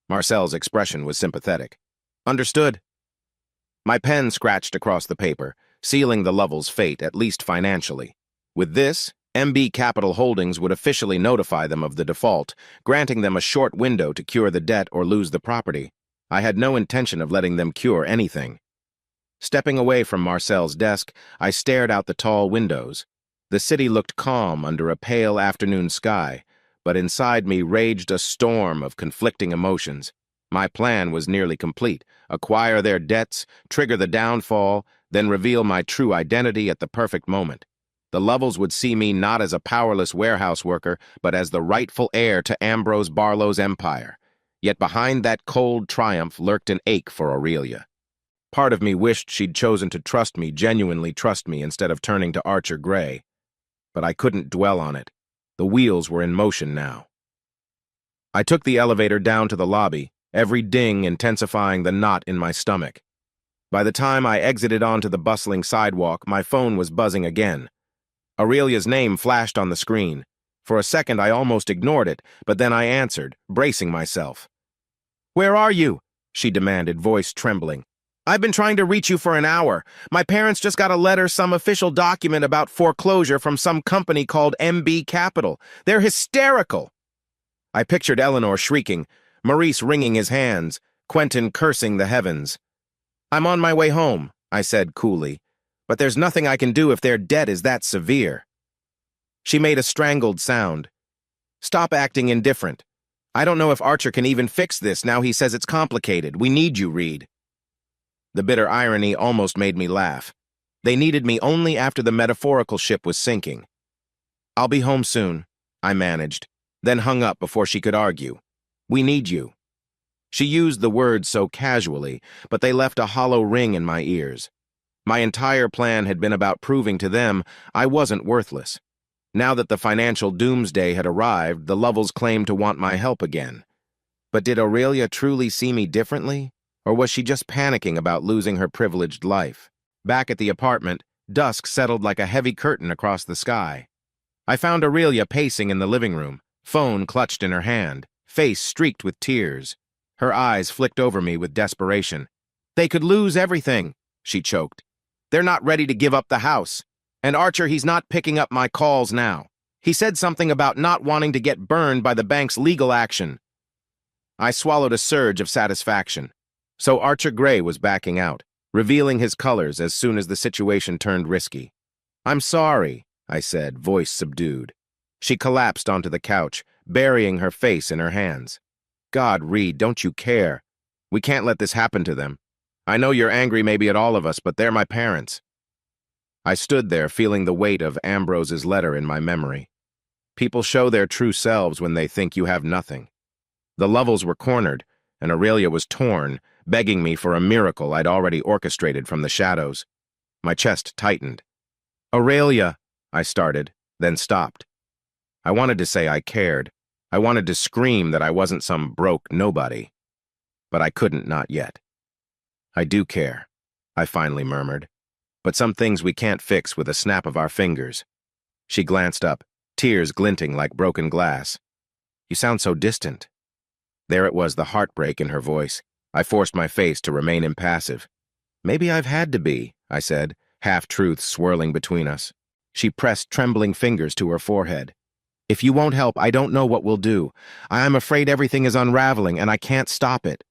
Marcel's expression was sympathetic. Understood. My pen scratched across the paper, sealing the Lovell's fate, at least financially. With this, MB Capital Holdings would officially notify them of the default, granting them a short window to cure the debt or lose the property. I had no intention of letting them cure anything. Stepping away from Marcel's desk, I stared out the tall windows. The city looked calm under a pale afternoon sky, but inside me raged a storm of conflicting emotions. My plan was nearly complete: acquire their debts, trigger the downfall, then reveal my true identity at the perfect moment. The Lovells would see me not as a powerless warehouse worker, but as the rightful heir to Ambrose Barlow's empire. Yet behind that cold triumph lurked an ache for Aurelia. Part of me wished she'd chosen to trust me, genuinely trust me, instead of turning to Archer Gray. But I couldn't dwell on it. The wheels were in motion now. I took the elevator down to the lobby, every ding intensifying the knot in my stomach. By the time I exited onto the bustling sidewalk, my phone was buzzing again. Aurelia's name flashed on the screen. For a second, I almost ignored it, but then I answered, bracing myself. "Where are you?" she demanded, voice trembling. "I've been trying to reach you for an hour. My parents just got a letter, some official document about foreclosure from some company called MB Capital. They're hysterical." I pictured Eleanor shrieking, Maurice wringing his hands, Quentin cursing the heavens. "I'm on my way home," I said coolly, "but there's nothing I can do if their debt is that severe." She made a strangled sound. "Stop acting indifferent. I don't know if Archer can even fix this now he says it's complicated. We need you, Reed." The bitter irony almost made me laugh. They needed me only after the metaphorical ship was sinking. "I'll be home soon," I managed, then hung up before she could argue. "We need you." She used the words so casually, but they left a hollow ring in my ears. My entire plan had been about proving to them I wasn't worthless. Now that the financial doomsday had arrived, the Lovells claimed to want my help again. But did Aurelia truly see me differently? Or was she just panicking about losing her privileged life? Back at the apartment, dusk settled like a heavy curtain across the sky. I found Aurelia pacing in the living room, phone clutched in her hand, face streaked with tears. Her eyes flicked over me with desperation. "They could lose everything," she choked. "They're not ready to give up the house. And Archer, he's not picking up my calls now. He said something about not wanting to get burned by the bank's legal action." I swallowed a surge of satisfaction. So Archer Gray was backing out, revealing his colors as soon as the situation turned risky. "I'm sorry," I said, voice subdued. She collapsed onto the couch, burying her face in her hands. "God, Reed, don't you care? We can't let this happen to them. I know you're angry maybe at all of us, but they're my parents." I stood there feeling the weight of Ambrose's letter in my memory. People show their true selves when they think you have nothing. The Lovells were cornered, and Aurelia was torn, begging me for a miracle I'd already orchestrated from the shadows. My chest tightened. "Aurelia," I started, then stopped. I wanted to say I cared. I wanted to scream that I wasn't some broke nobody. But I couldn't, not yet. "I do care," I finally murmured. "But some things we can't fix with a snap of our fingers." She glanced up, tears glinting like broken glass. "You sound so distant." There it was, the heartbreak in her voice. I forced my face to remain impassive. "Maybe I've had to be," I said, half-truths swirling between us. She pressed trembling fingers to her forehead. "If you won't help, I don't know what we'll do. I'm afraid everything is unraveling, and I can't stop it."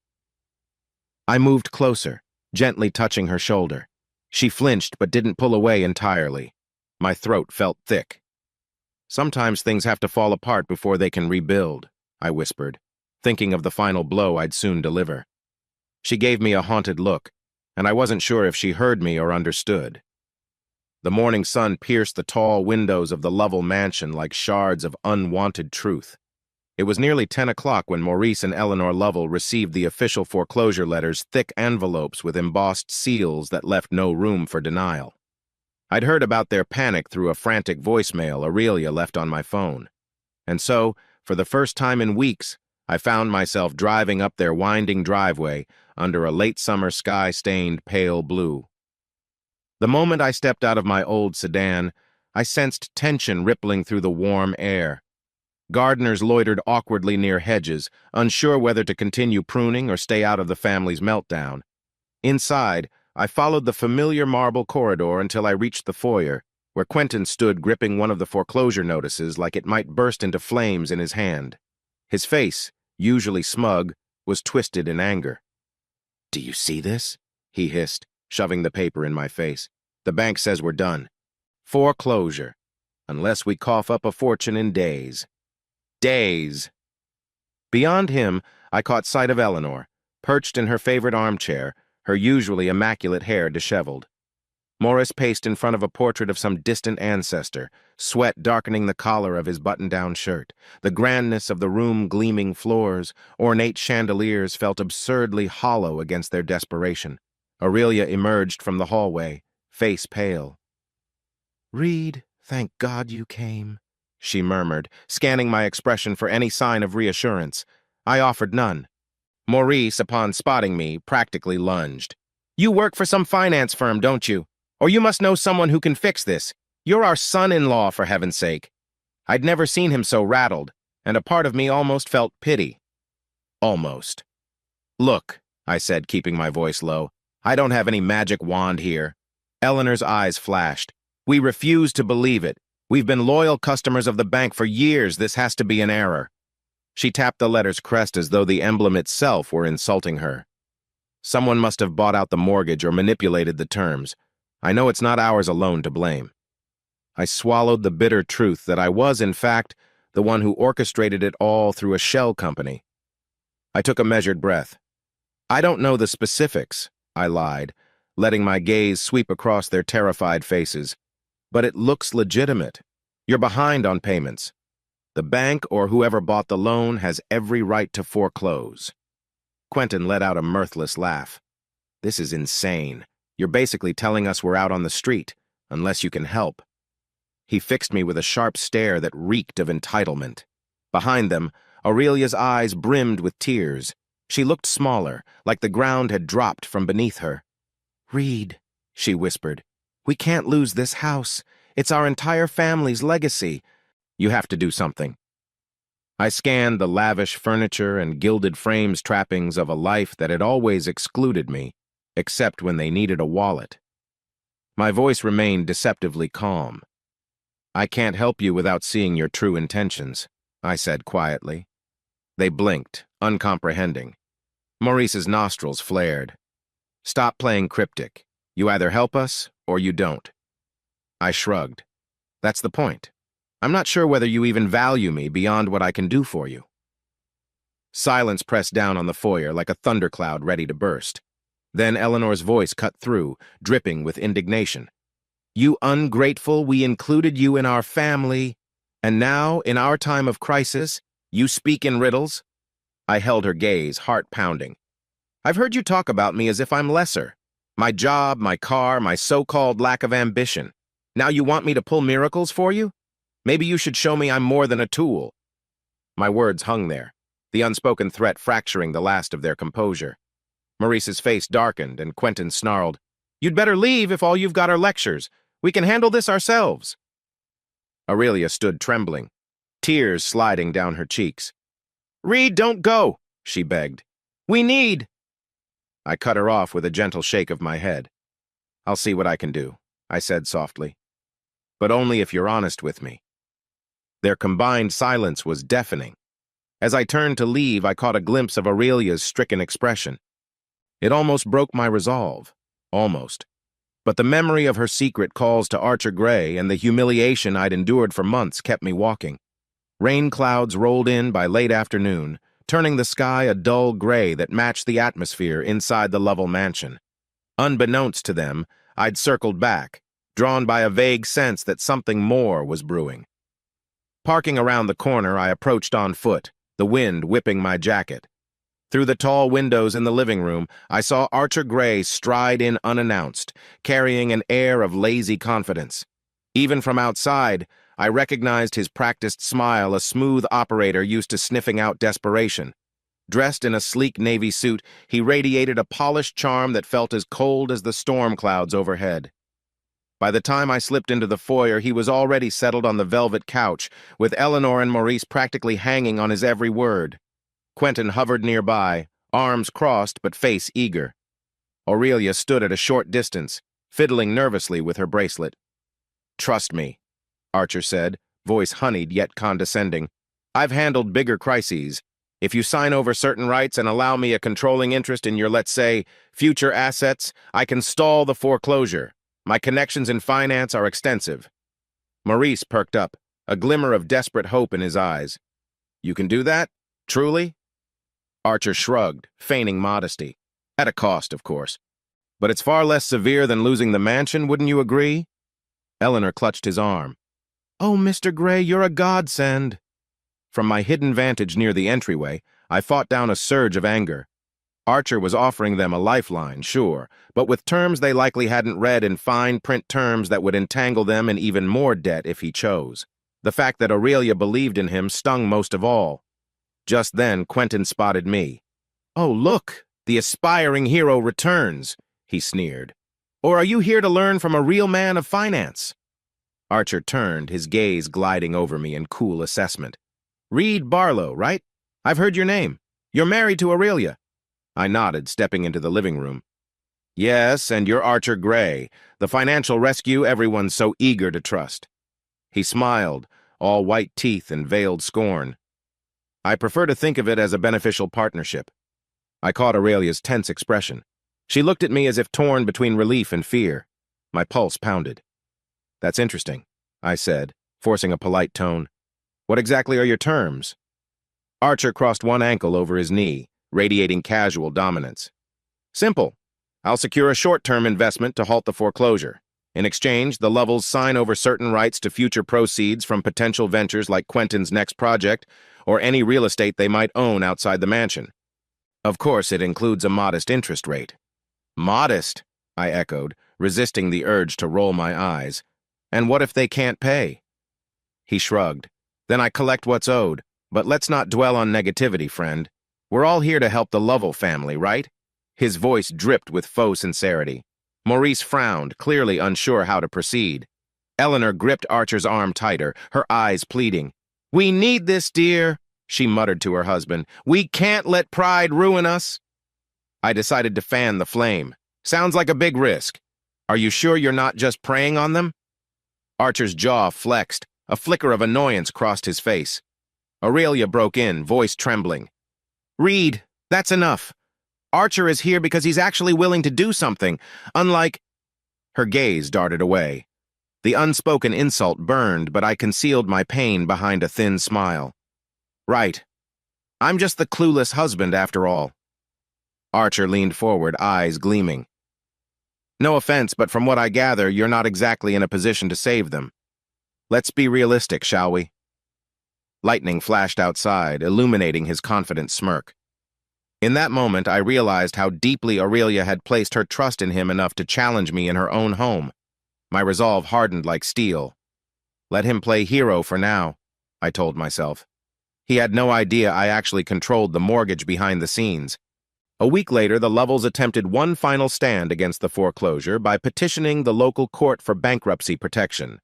I moved closer, gently touching her shoulder. She flinched but didn't pull away entirely. My throat felt thick. "Sometimes things have to fall apart before they can rebuild," I whispered, thinking of the final blow I'd soon deliver. She gave me a haunted look, and I wasn't sure if she heard me or understood. The morning sun pierced the tall windows of the Lovell mansion like shards of unwanted truth. It was nearly 10 o'clock when Maurice and Eleanor Lovell received the official foreclosure letters, thick envelopes with embossed seals that left no room for denial. I'd heard about their panic through a frantic voicemail Aurelia left on my phone. And so, for the first time in weeks, I found myself driving up their winding driveway under a late summer sky stained pale blue. The moment I stepped out of my old sedan, I sensed tension rippling through the warm air. Gardeners loitered awkwardly near hedges, unsure whether to continue pruning or stay out of the family's meltdown. Inside, I followed the familiar marble corridor until I reached the foyer, where Quentin stood gripping one of the foreclosure notices like it might burst into flames in his hand. His face, usually smug, was twisted in anger. "Do you see this?" he hissed, shoving the paper in my face. "The bank says we're done. Foreclosure. Unless we cough up a fortune in days." Days! Beyond him, I caught sight of Eleanor, perched in her favorite armchair, her usually immaculate hair disheveled. Morris paced in front of a portrait of some distant ancestor, sweat darkening the collar of his button-down shirt. The grandness of the room gleaming floors, ornate chandeliers felt absurdly hollow against their desperation. Aurelia emerged from the hallway, face pale. "Reed, thank God you came," she murmured, scanning my expression for any sign of reassurance. I offered none. Maurice, upon spotting me, practically lunged. "You work for some finance firm, don't you? Or you must know someone who can fix this. You're our son-in-law, for heaven's sake." I'd never seen him so rattled, and a part of me almost felt pity. Almost. "Look," I said, keeping my voice low, "I don't have any magic wand here." Eleanor's eyes flashed. "We refuse to believe it. We've been loyal customers of the bank for years. This has to be an error." She tapped the letter's crest as though the emblem itself were insulting her. "Someone must have bought out the mortgage or manipulated the terms. I know it's not ours alone to blame." I swallowed the bitter truth that I was, in fact, the one who orchestrated it all through a shell company. I took a measured breath. "I don't know the specifics," I lied, letting my gaze sweep across their terrified faces. "But it looks legitimate. You're behind on payments. The bank or whoever bought the loan has every right to foreclose." Quentin let out a mirthless laugh. "This is insane. You're basically telling us we're out on the street, unless you can help." He fixed me with a sharp stare that reeked of entitlement. Behind them, Aurelia's eyes brimmed with tears. She looked smaller, like the ground had dropped from beneath her. "Reed," she whispered, "we can't lose this house. It's our entire family's legacy. You have to do something." I scanned the lavish furniture and gilded frames trappings of a life that had always excluded me, except when they needed a wallet. My voice remained deceptively calm. "I can't help you without seeing your true intentions," I said quietly. They blinked, uncomprehending. Maurice's nostrils flared. "Stop playing cryptic. You either help us, or you don't." I shrugged. "That's the point. I'm not sure whether you even value me beyond what I can do for you." Silence pressed down on the foyer like a thundercloud ready to burst. Then Eleanor's voice cut through, dripping with indignation. "You ungrateful, we included you in our family, and now, in our time of crisis, you speak in riddles?" I held her gaze, heart pounding. "I've heard you talk about me as if I'm lesser. My job, my car, my so-called lack of ambition. Now you want me to pull miracles for you? Maybe you should show me I'm more than a tool." My words hung there, the unspoken threat fracturing the last of their composure. Maurice's face darkened, and Quentin snarled, "You'd better leave if all you've got are lectures. We can handle this ourselves." Aurelia stood trembling, tears sliding down her cheeks. "Reed, don't go," she begged. "We need—" I cut her off with a gentle shake of my head. "I'll see what I can do," I said softly. "But only if you're honest with me." Their combined silence was deafening. As I turned to leave, I caught a glimpse of Aurelia's stricken expression. It almost broke my resolve. Almost. But the memory of her secret calls to Archer Gray and the humiliation I'd endured for months kept me walking. Rain clouds rolled in by late afternoon, turning the sky a dull gray that matched the atmosphere inside the Lovell mansion. Unbeknownst to them, I'd circled back, drawn by a vague sense that something more was brewing. Parking around the corner, I approached on foot, the wind whipping my jacket. Through the tall windows in the living room, I saw Archer Gray stride in unannounced, carrying an air of lazy confidence. Even from outside, I recognized his practiced smile, a smooth operator used to sniffing out desperation. Dressed in a sleek navy suit, he radiated a polished charm that felt as cold as the storm clouds overhead. By the time I slipped into the foyer, he was already settled on the velvet couch, with Eleanor and Maurice practically hanging on his every word. Quentin hovered nearby, arms crossed but face eager. Aurelia stood at a short distance, fiddling nervously with her bracelet. "Trust me," Archer said, voice honeyed yet condescending. "I've handled bigger crises. If you sign over certain rights and allow me a controlling interest in your, let's say, future assets, I can stall the foreclosure. My connections in finance are extensive." Maurice perked up, a glimmer of desperate hope in his eyes. "You can do that? Truly?" Archer shrugged, feigning modesty. "At a cost, of course. But it's far less severe than losing the mansion, wouldn't you agree?" Eleanor clutched his arm. "Oh, Mr. Gray, you're a godsend." From my hidden vantage near the entryway, I fought down a surge of anger. Archer was offering them a lifeline, sure, but with terms they likely hadn't read in fine print terms that would entangle them in even more debt if he chose. The fact that Aurelia believed in him stung most of all. Just then, Quentin spotted me. "Oh, look, the aspiring hero returns," he sneered. "Or are you here to learn from a real man of finance?" Archer turned, his gaze gliding over me in cool assessment. "Reed Barlow, right? I've heard your name. You're married to Aurelia." I nodded, stepping into the living room. "Yes, and you're Archer Gray, the financial rescue everyone's so eager to trust." He smiled, all white teeth and veiled scorn. "I prefer to think of it as a beneficial partnership." I caught Aurelia's tense expression. She looked at me as if torn between relief and fear. My pulse pounded. "That's interesting," I said, forcing a polite tone. "What exactly are your terms?" Archer crossed one ankle over his knee, radiating casual dominance. "Simple. I'll secure a short-term investment to halt the foreclosure. In exchange, the Lovels sign over certain rights to future proceeds from potential ventures like Quentin's next project or any real estate they might own outside the mansion. Of course, it includes a modest interest rate." "Modest," I echoed, resisting the urge to roll my eyes. "And what if they can't pay?" He shrugged. "Then I collect what's owed. But let's not dwell on negativity, friend. We're all here to help the Lovell family, right?" His voice dripped with faux sincerity. Maurice frowned, clearly unsure how to proceed. Eleanor gripped Archer's arm tighter, her eyes pleading. "We need this, dear," she muttered to her husband. "We can't let pride ruin us." I decided to fan the flame. "Sounds like a big risk. Are you sure you're not just preying on them?" Archer's jaw flexed. A flicker of annoyance crossed his face. Aurelia broke in, voice trembling. "Reed, that's enough. Archer is here because he's actually willing to do something, unlike—" Her gaze darted away. The unspoken insult burned, but I concealed my pain behind a thin smile. "Right. I'm just the clueless husband, after all." Archer leaned forward, eyes gleaming. "No offense, but from what I gather, you're not exactly in a position to save them. Let's be realistic, shall we?" Lightning flashed outside, illuminating his confident smirk. In that moment, I realized how deeply Aurelia had placed her trust in him enough to challenge me in her own home. My resolve hardened like steel. Let him play hero for now, I told myself. He had no idea I actually controlled the mortgage behind the scenes. A week later, the Lovels attempted one final stand against the foreclosure by petitioning the local court for bankruptcy protection.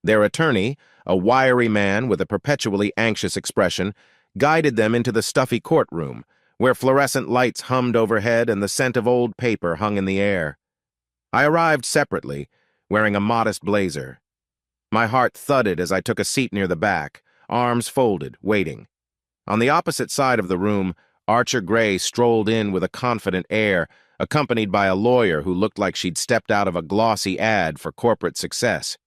Their attorney, a wiry man with a perpetually anxious expression, guided them into the stuffy courtroom, where fluorescent lights hummed overhead and the scent of old paper hung in the air. I arrived separately, wearing a modest blazer. My heart thudded as I took a seat near the back, arms folded, waiting. On the opposite side of the room, Archer Gray strolled in with a confident air, accompanied by a lawyer who looked like she'd stepped out of a glossy ad for corporate success.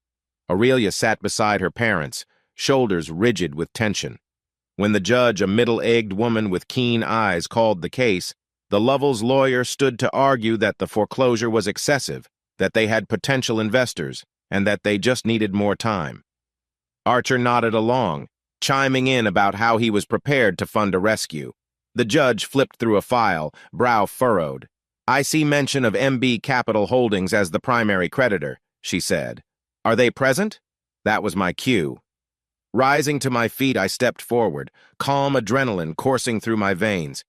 Aurelia sat beside her parents, shoulders rigid with tension. When the judge, a middle-aged woman with keen eyes, called the case, the Lovels' lawyer stood to argue that the foreclosure was excessive, that they had potential investors, and that they just needed more time. Archer nodded along, chiming in about how he was prepared to fund a rescue. The judge flipped through a file, brow furrowed. "I see mention of MB Capital Holdings as the primary creditor," she said. "Are they present?" That was my cue. Rising to my feet, I stepped forward, calm adrenaline coursing through my veins.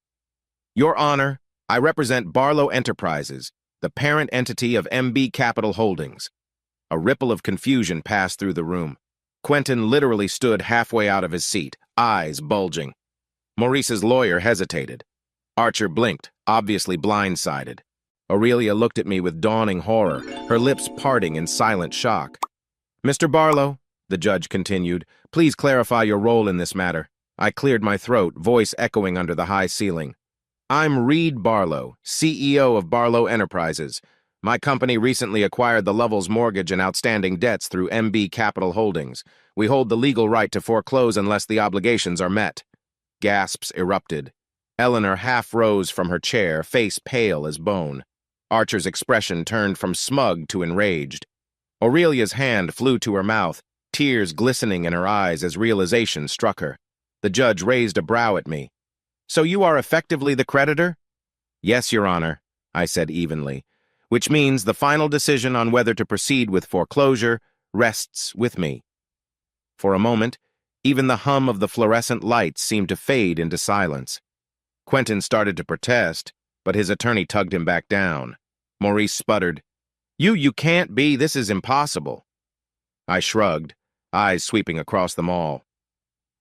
Your Honor, I represent Barlow Enterprises, the parent entity of MB Capital Holdings. A ripple of confusion passed through the room. Quentin literally stood halfway out of his seat, eyes bulging. Maurice's lawyer hesitated. Archer blinked, obviously blindsided. Aurelia looked at me with dawning horror, her lips parting in silent shock. Mr. Barlow, the judge continued, please clarify your role in this matter. I cleared my throat, voice echoing under the high ceiling. I'm Reed Barlow, CEO of Barlow Enterprises. My company recently acquired the Lovell's mortgage and outstanding debts through MB Capital Holdings. We hold the legal right to foreclose unless the obligations are met. Gasps erupted. Eleanor half rose from her chair, face pale as bone. Archer's expression turned from smug to enraged. Aurelia's hand flew to her mouth, tears glistening in her eyes as realization struck her. The judge raised a brow at me. So you are effectively the creditor? Yes, Your Honor, I said evenly, which means the final decision on whether to proceed with foreclosure rests with me. For a moment, even the hum of the fluorescent lights seemed to fade into silence. Quentin started to protest, but his attorney tugged him back down. Maurice sputtered, You can't be, this is impossible. I shrugged, eyes sweeping across them all.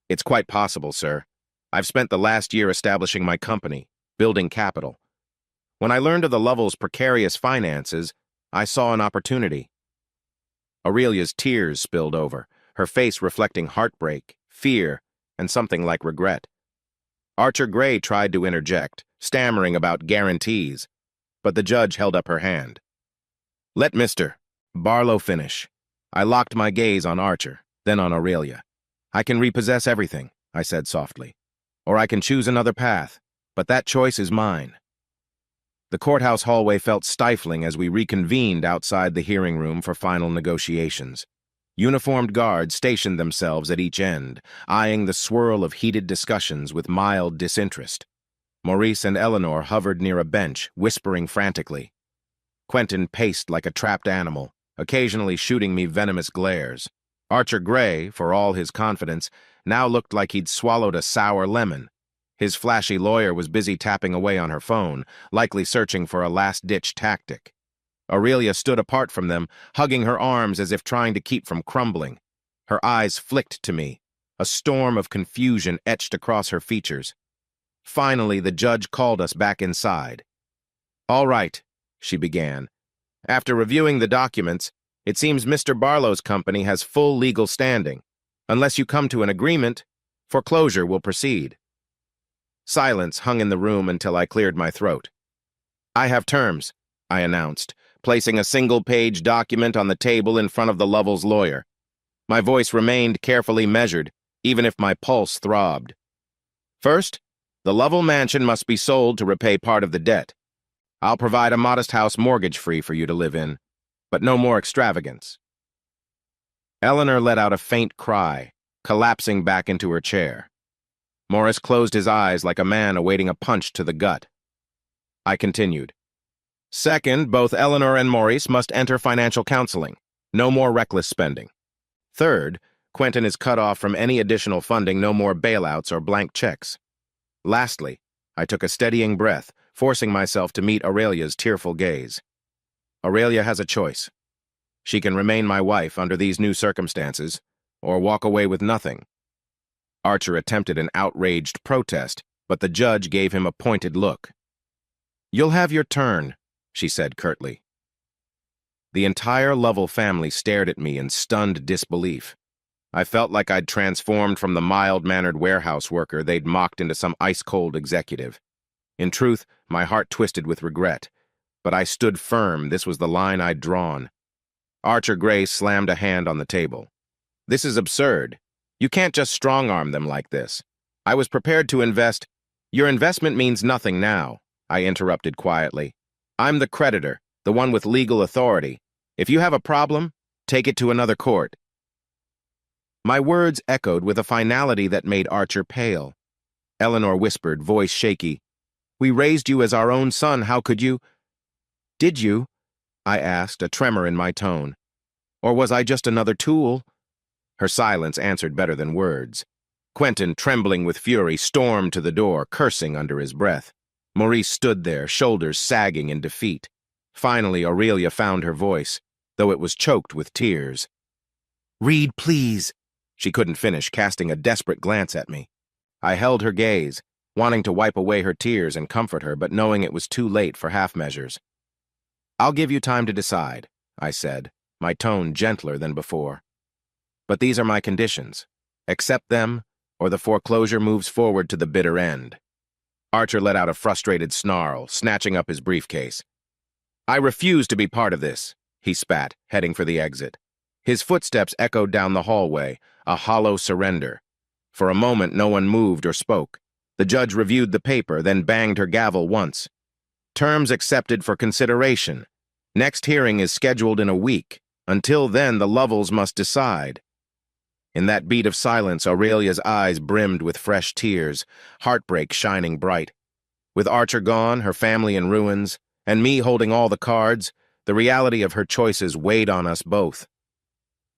It's quite possible, sir. I've spent the last year establishing my company, building capital. When I learned of the Lovell's precarious finances, I saw an opportunity. Aurelia's tears spilled over, her face reflecting heartbreak, fear, and something like regret. Archer Gray tried to interject, stammering about guarantees, but the judge held up her hand. Let Mr. Barlow finish. I locked my gaze on Archer, then on Aurelia. I can repossess everything, I said softly. Or I can choose another path, but that choice is mine. The courthouse hallway felt stifling as we reconvened outside the hearing room for final negotiations. Uniformed guards stationed themselves at each end, eyeing the swirl of heated discussions with mild disinterest. Maurice and Eleanor hovered near a bench, whispering frantically. Quentin paced like a trapped animal, occasionally shooting me venomous glares. Archer Gray, for all his confidence, now looked like he'd swallowed a sour lemon. His flashy lawyer was busy tapping away on her phone, likely searching for a last-ditch tactic. Aurelia stood apart from them, hugging her arms as if trying to keep from crumbling. Her eyes flicked to me. A storm of confusion etched across her features. Finally, the judge called us back inside. All right, she began. After reviewing the documents, it seems Mr. Barlow's company has full legal standing. Unless you come to an agreement, foreclosure will proceed. Silence hung in the room until I cleared my throat. I have terms, I announced, placing a single-page document on the table in front of the Lovell's lawyer. My voice remained carefully measured, even if my pulse throbbed. First, the Lovell mansion must be sold to repay part of the debt. I'll provide a modest house mortgage-free for you to live in, but no more extravagance. Eleanor let out a faint cry, collapsing back into her chair. Morris closed his eyes like a man awaiting a punch to the gut. I continued. Second, both Eleanor and Maurice must enter financial counseling. No more reckless spending. Third, Quentin is cut off from any additional funding, no more bailouts or blank checks. Lastly, I took a steadying breath, forcing myself to meet Aurelia's tearful gaze. Aurelia has a choice. She can remain my wife under these new circumstances, or walk away with nothing. Archer attempted an outraged protest, but the judge gave him a pointed look. You'll have your turn, she said curtly. The entire Lovell family stared at me in stunned disbelief. I felt like I'd transformed from the mild-mannered warehouse worker they'd mocked into some ice-cold executive. In truth, my heart twisted with regret, but I stood firm. This was the line I'd drawn. Archer Gray slammed a hand on the table. This is absurd. You can't just strong-arm them like this. I was prepared to invest. Your investment means nothing now, I interrupted quietly. I'm the creditor, the one with legal authority. If you have a problem, take it to another court. My words echoed with a finality that made Archer pale. Eleanor whispered, voice shaky, We raised you as our own son, how could you? Did you? I asked, a tremor in my tone. Or was I just another tool? Her silence answered better than words. Quentin, trembling with fury, stormed to the door, cursing under his breath. Maurice stood there, shoulders sagging in defeat. Finally, Aurelia found her voice, though it was choked with tears. "Read, please." She couldn't finish, casting a desperate glance at me. I held her gaze, wanting to wipe away her tears and comfort her, but knowing it was too late for half measures. "I'll give you time to decide," I said, my tone gentler than before. "But these are my conditions. Accept them, or the foreclosure moves forward to the bitter end." Archer let out a frustrated snarl, snatching up his briefcase. "I refuse to be part of this," he spat, heading for the exit. His footsteps echoed down the hallway, a hollow surrender. For a moment, no one moved or spoke. The judge reviewed the paper, then banged her gavel once. "Terms accepted for consideration. Next hearing is scheduled in a week. Until then, the Lovels must decide." In that beat of silence, Aurelia's eyes brimmed with fresh tears, heartbreak shining bright. With Archer gone, her family in ruins, and me holding all the cards, the reality of her choices weighed on us both.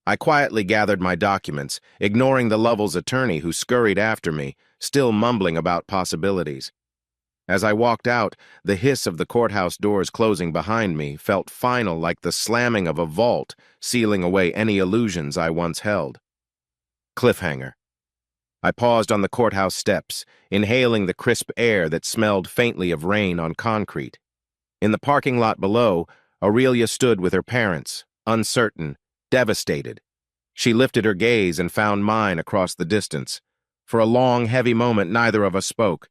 I quietly gathered my documents, ignoring the Lovels' attorney who scurried after me, still mumbling about possibilities. As I walked out, the hiss of the courthouse doors closing behind me felt final, like the slamming of a vault, sealing away any illusions I once held. Cliffhanger. I paused on the courthouse steps, inhaling the crisp air that smelled faintly of rain on concrete. In the parking lot below, Aurelia stood with her parents, uncertain, devastated. She lifted her gaze and found mine across the distance. For a long, heavy moment, neither of us spoke.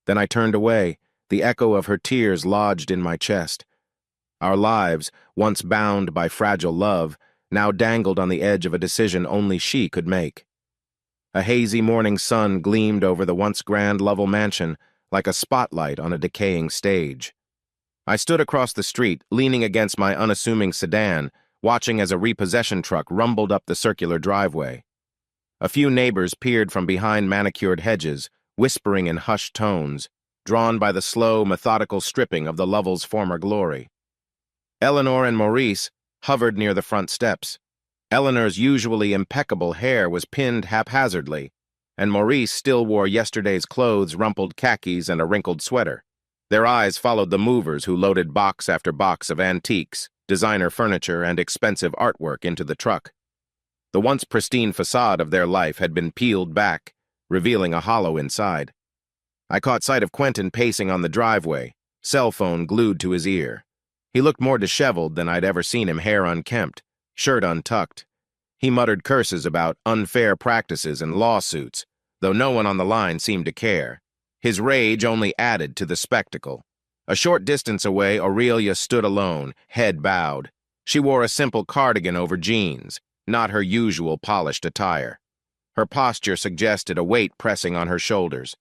Then I turned away, the echo of her tears lodged in my chest. Our lives, once bound by fragile love, now dangled on the edge of a decision only she could make. A hazy morning sun gleamed over the once grand Lovell mansion like a spotlight on a decaying stage. I stood across the street, leaning against my unassuming sedan, watching as a repossession truck rumbled up the circular driveway. A few neighbors peered from behind manicured hedges, whispering in hushed tones, drawn by the slow, methodical stripping of the Lovels' former glory. Eleanor and Maurice hovered near the front steps. Eleanor's usually impeccable hair was pinned haphazardly, and Maurice still wore yesterday's clothes, rumpled khakis, and a wrinkled sweater. Their eyes followed the movers who loaded box after box of antiques, designer furniture, and expensive artwork into the truck. The once pristine facade of their life had been peeled back, revealing a hollow inside. I caught sight of Quentin pacing on the driveway, cell phone glued to his ear. He looked more disheveled than I'd ever seen him, hair unkempt, shirt untucked. He muttered curses about unfair practices and lawsuits, though no one on the line seemed to care. His rage only added to the spectacle. A short distance away, Aurelia stood alone, head bowed. She wore a simple cardigan over jeans, not her usual polished attire. Her posture suggested a weight pressing on her shoulders.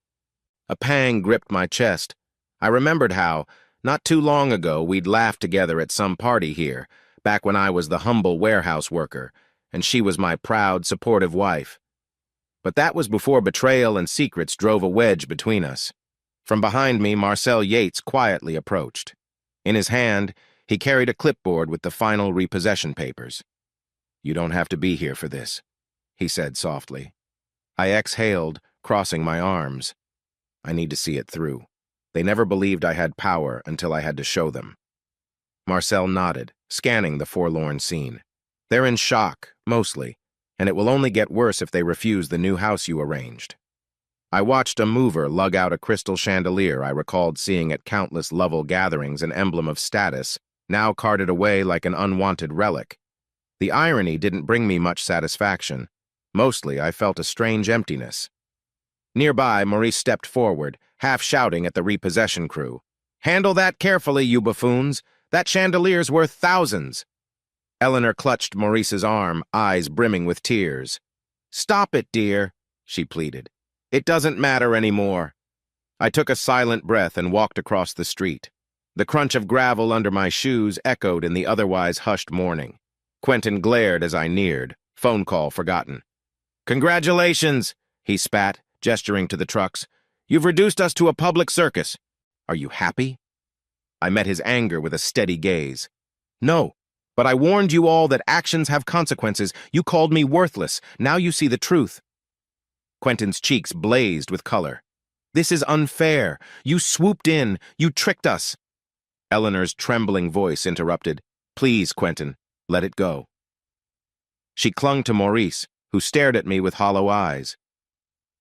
A pang gripped my chest. I remembered how, not too long ago, we'd laughed together at some party here, back when I was the humble warehouse worker, and she was my proud, supportive wife. But that was before betrayal and secrets drove a wedge between us. From behind me, Marcel Yates quietly approached. In his hand, he carried a clipboard with the final repossession papers. "You don't have to be here for this," he said softly. I exhaled, crossing my arms. I need to see it through. They never believed I had power until I had to show them. Marcel nodded, scanning the forlorn scene. "They're in shock, mostly, and it will only get worse if they refuse the new house you arranged." I watched a mover lug out a crystal chandelier I recalled seeing at countless Lovell gatherings, an emblem of status, now carted away like an unwanted relic. The irony didn't bring me much satisfaction. Mostly, I felt a strange emptiness. Nearby, Maurice stepped forward, half shouting at the repossession crew. "Handle that carefully, you buffoons! That chandelier's worth thousands!" Eleanor clutched Maurice's arm, eyes brimming with tears. "Stop it, dear," she pleaded. "It doesn't matter anymore." I took a silent breath and walked across the street. The crunch of gravel under my shoes echoed in the otherwise hushed morning. Quentin glared as I neared, phone call forgotten. "Congratulations," he spat, gesturing to the trucks. "You've reduced us to a public circus. Are you happy?" I met his anger with a steady gaze. "No, But I warned you all that actions have consequences. You called me worthless. Now you see the truth. Quentin's cheeks blazed with color. This is unfair. You swooped in. You tricked us. Eleanor's trembling voice interrupted. Please, Quentin, let it go. She clung to Maurice, who stared at me with hollow eyes.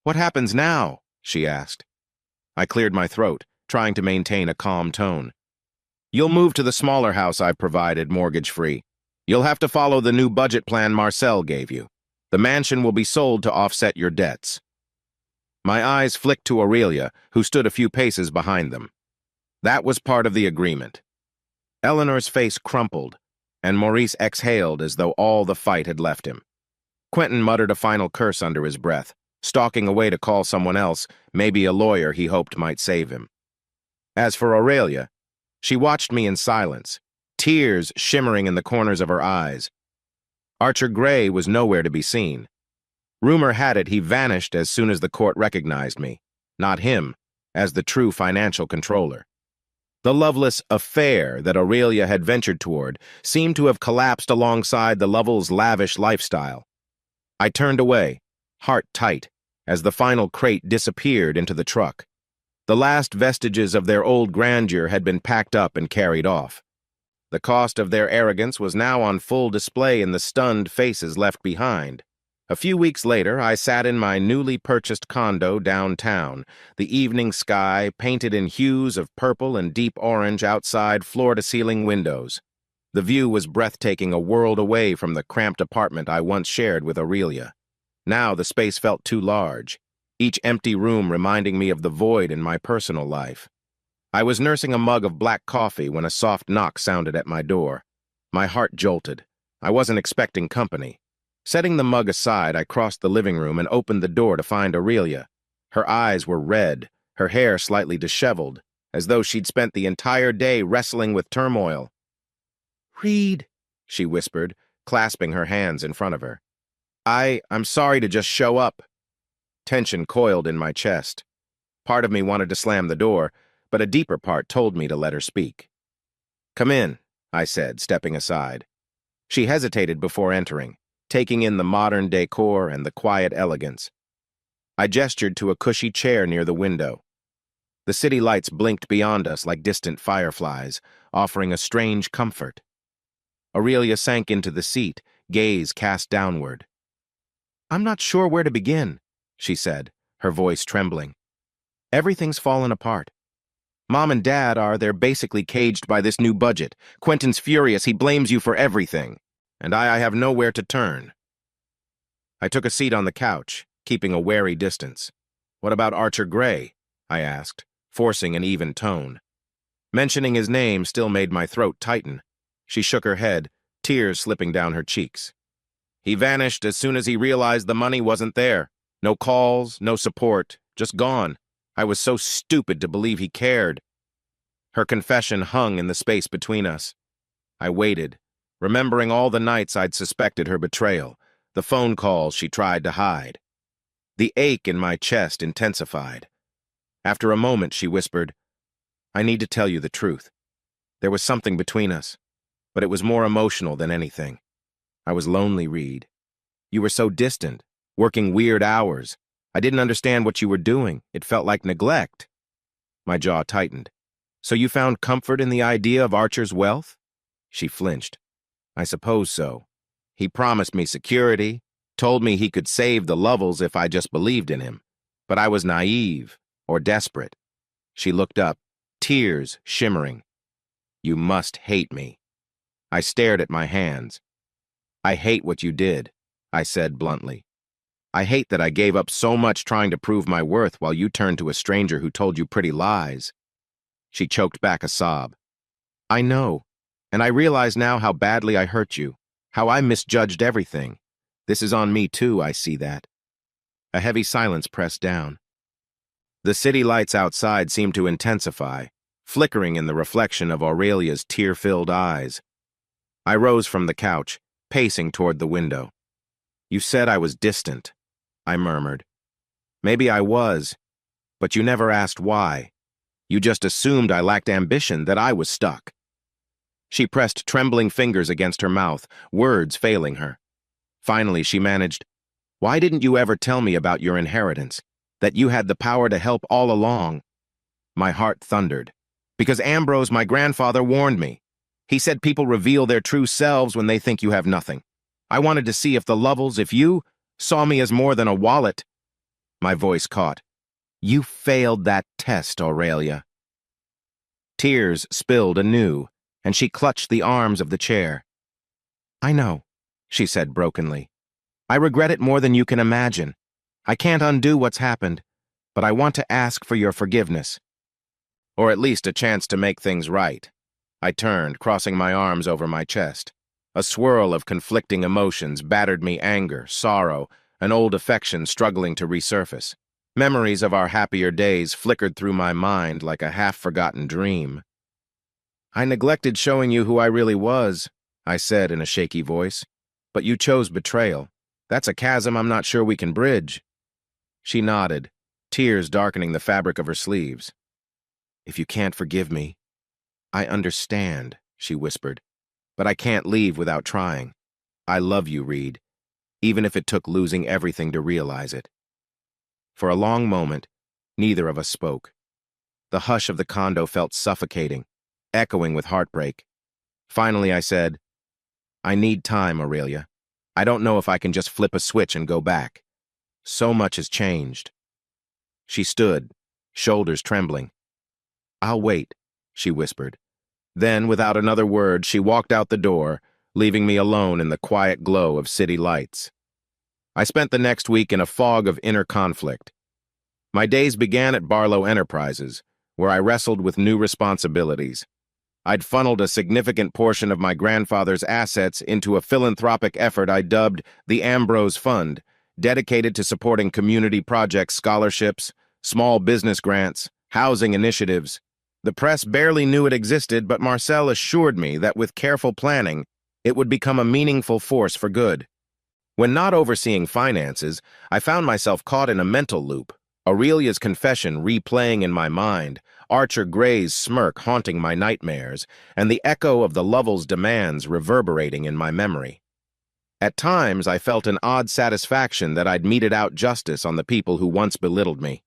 What happens now? She asked. I cleared my throat, trying to maintain a calm tone. You'll move to the smaller house I've provided, mortgage-free. You'll have to follow the new budget plan Marcel gave you. The mansion will be sold to offset your debts. My eyes flicked to Aurelia, who stood a few paces behind them. That was part of the agreement. Eleanor's face crumpled, and Maurice exhaled as though all the fight had left him. Quentin muttered a final curse under his breath, stalking away to call someone else, maybe a lawyer he hoped might save him. As for Aurelia, she watched me in silence, tears shimmering in the corners of her eyes. Archer Gray was nowhere to be seen. Rumor had it he vanished as soon as the court recognized me, not him, as the true financial controller. The loveless affair that Aurelia had ventured toward seemed to have collapsed alongside the Lovell's lavish lifestyle. I turned away, heart tight, as the final crate disappeared into the truck. The last vestiges of their old grandeur had been packed up and carried off. The cost of their arrogance was now on full display in the stunned faces left behind. A few weeks later, I sat in my newly purchased condo downtown, the evening sky painted in hues of purple and deep orange outside floor-to-ceiling windows. The view was breathtaking, a world away from the cramped apartment I once shared with Aurelia. Now the space felt too large, each empty room reminding me of the void in my personal life. I was nursing a mug of black coffee when a soft knock sounded at my door. My heart jolted. I wasn't expecting company. Setting the mug aside, I crossed the living room and opened the door to find Aurelia. Her eyes were red, her hair slightly disheveled, as though she'd spent the entire day wrestling with turmoil. "Reed," she whispered, clasping her hands in front of her. I'm sorry to just show up." Tension coiled in my chest. Part of me wanted to slam the door, but a deeper part told me to let her speak. "Come in," I said, stepping aside. She hesitated before entering, taking in the modern decor and the quiet elegance. I gestured to a cushy chair near the window. The city lights blinked beyond us like distant fireflies, offering a strange comfort. Aurelia sank into the seat, gaze cast downward. "I'm not sure where to begin," she said, her voice trembling. "Everything's fallen apart. Mom and Dad they're basically caged by this new budget. Quentin's furious, he blames you for everything. And I have nowhere to turn." I took a seat on the couch, keeping a wary distance. "What about Archer Gray?" I asked, forcing an even tone. Mentioning his name still made my throat tighten. She shook her head, tears slipping down her cheeks. "He vanished as soon as he realized the money wasn't there. No calls, no support, just gone. I was so stupid to believe he cared." Her confession hung in the space between us. I waited, remembering all the nights I'd suspected her betrayal, the phone calls she tried to hide. The ache in my chest intensified. After a moment, she whispered, "I need to tell you the truth. There was something between us, but it was more emotional than anything. I was lonely, Reed. You were so distant, working weird hours. I didn't understand what you were doing. It felt like neglect." My jaw tightened. "So you found comfort in the idea of Archer's wealth?" She flinched. "I suppose so. He promised me security, told me he could save the Lovells if I just believed in him. But I was naive, or desperate." She looked up, tears shimmering. "You must hate me." I stared at my hands. "I hate what you did," I said bluntly. "I hate that I gave up so much trying to prove my worth while you turned to a stranger who told you pretty lies." She choked back a sob. "I know, and I realize now how badly I hurt you, how I misjudged everything. This is on me too, I see that." A heavy silence pressed down. The city lights outside seemed to intensify, flickering in the reflection of Aurelia's tear-filled eyes. I rose from the couch, pacing toward the window. "You said I was distant," I murmured. "Maybe I was, but you never asked why. You just assumed I lacked ambition, that I was stuck." She pressed trembling fingers against her mouth, words failing her. Finally, she managed, "Why didn't you ever tell me about your inheritance? That you had the power to help all along?" My heart thundered. "Because Ambrose, my grandfather, warned me. He said people reveal their true selves when they think you have nothing. I wanted to see if the Lovels, if you, saw me as more than a wallet." My voice caught. "You failed that test, Aurelia." Tears spilled anew, and she clutched the arms of the chair. "I know," she said brokenly. "I regret it more than you can imagine. I can't undo what's happened, but I want to ask for your forgiveness. Or at least a chance to make things right." I turned, crossing my arms over my chest. A swirl of conflicting emotions battered me: anger, sorrow, an old affection struggling to resurface. Memories of our happier days flickered through my mind like a half-forgotten dream. "I neglected showing you who I really was," I said in a shaky voice. "But you chose betrayal. That's a chasm I'm not sure we can bridge." She nodded, tears darkening the fabric of her sleeves. "If you can't forgive me—" "I understand," she whispered, "but I can't leave without trying. I love you, Reed, even if it took losing everything to realize it." For a long moment, neither of us spoke. The hush of the condo felt suffocating, echoing with heartbreak. Finally, I said, "I need time, Aurelia. I don't know if I can just flip a switch and go back. So much has changed." She stood, shoulders trembling. "I'll wait," she whispered. Then, without another word, she walked out the door, leaving me alone in the quiet glow of city lights. I spent the next week in a fog of inner conflict. My days began at Barlow Enterprises, where I wrestled with new responsibilities. I'd funneled a significant portion of my grandfather's assets into a philanthropic effort I dubbed the Ambrose Fund, dedicated to supporting community projects, scholarships, small business grants, housing initiatives. The press barely knew it existed, but Marcel assured me that with careful planning, it would become a meaningful force for good. When not overseeing finances, I found myself caught in a mental loop, Aurelia's confession replaying in my mind, Archer Gray's smirk haunting my nightmares, and the echo of the Lovell's demands reverberating in my memory. At times, I felt an odd satisfaction that I'd meted out justice on the people who once belittled me.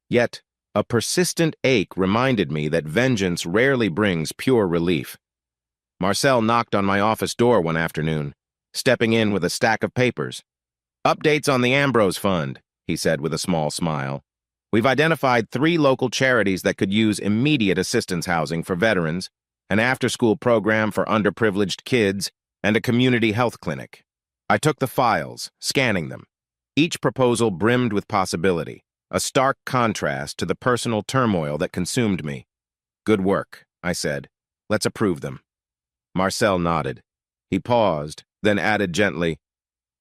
Yet, a persistent ache reminded me that vengeance rarely brings pure relief. Marcel knocked on my office door one afternoon, stepping in with a stack of papers. "Updates on the Ambrose Fund," he said with a small smile. "We've identified 3 local charities that could use immediate assistance housing for veterans, an after-school program for underprivileged kids, and a community health clinic." I took the files, scanning them. Each proposal brimmed with possibility, a stark contrast to the personal turmoil that consumed me. "Good work," I said. "Let's approve them." Marcel nodded. He paused, then added gently,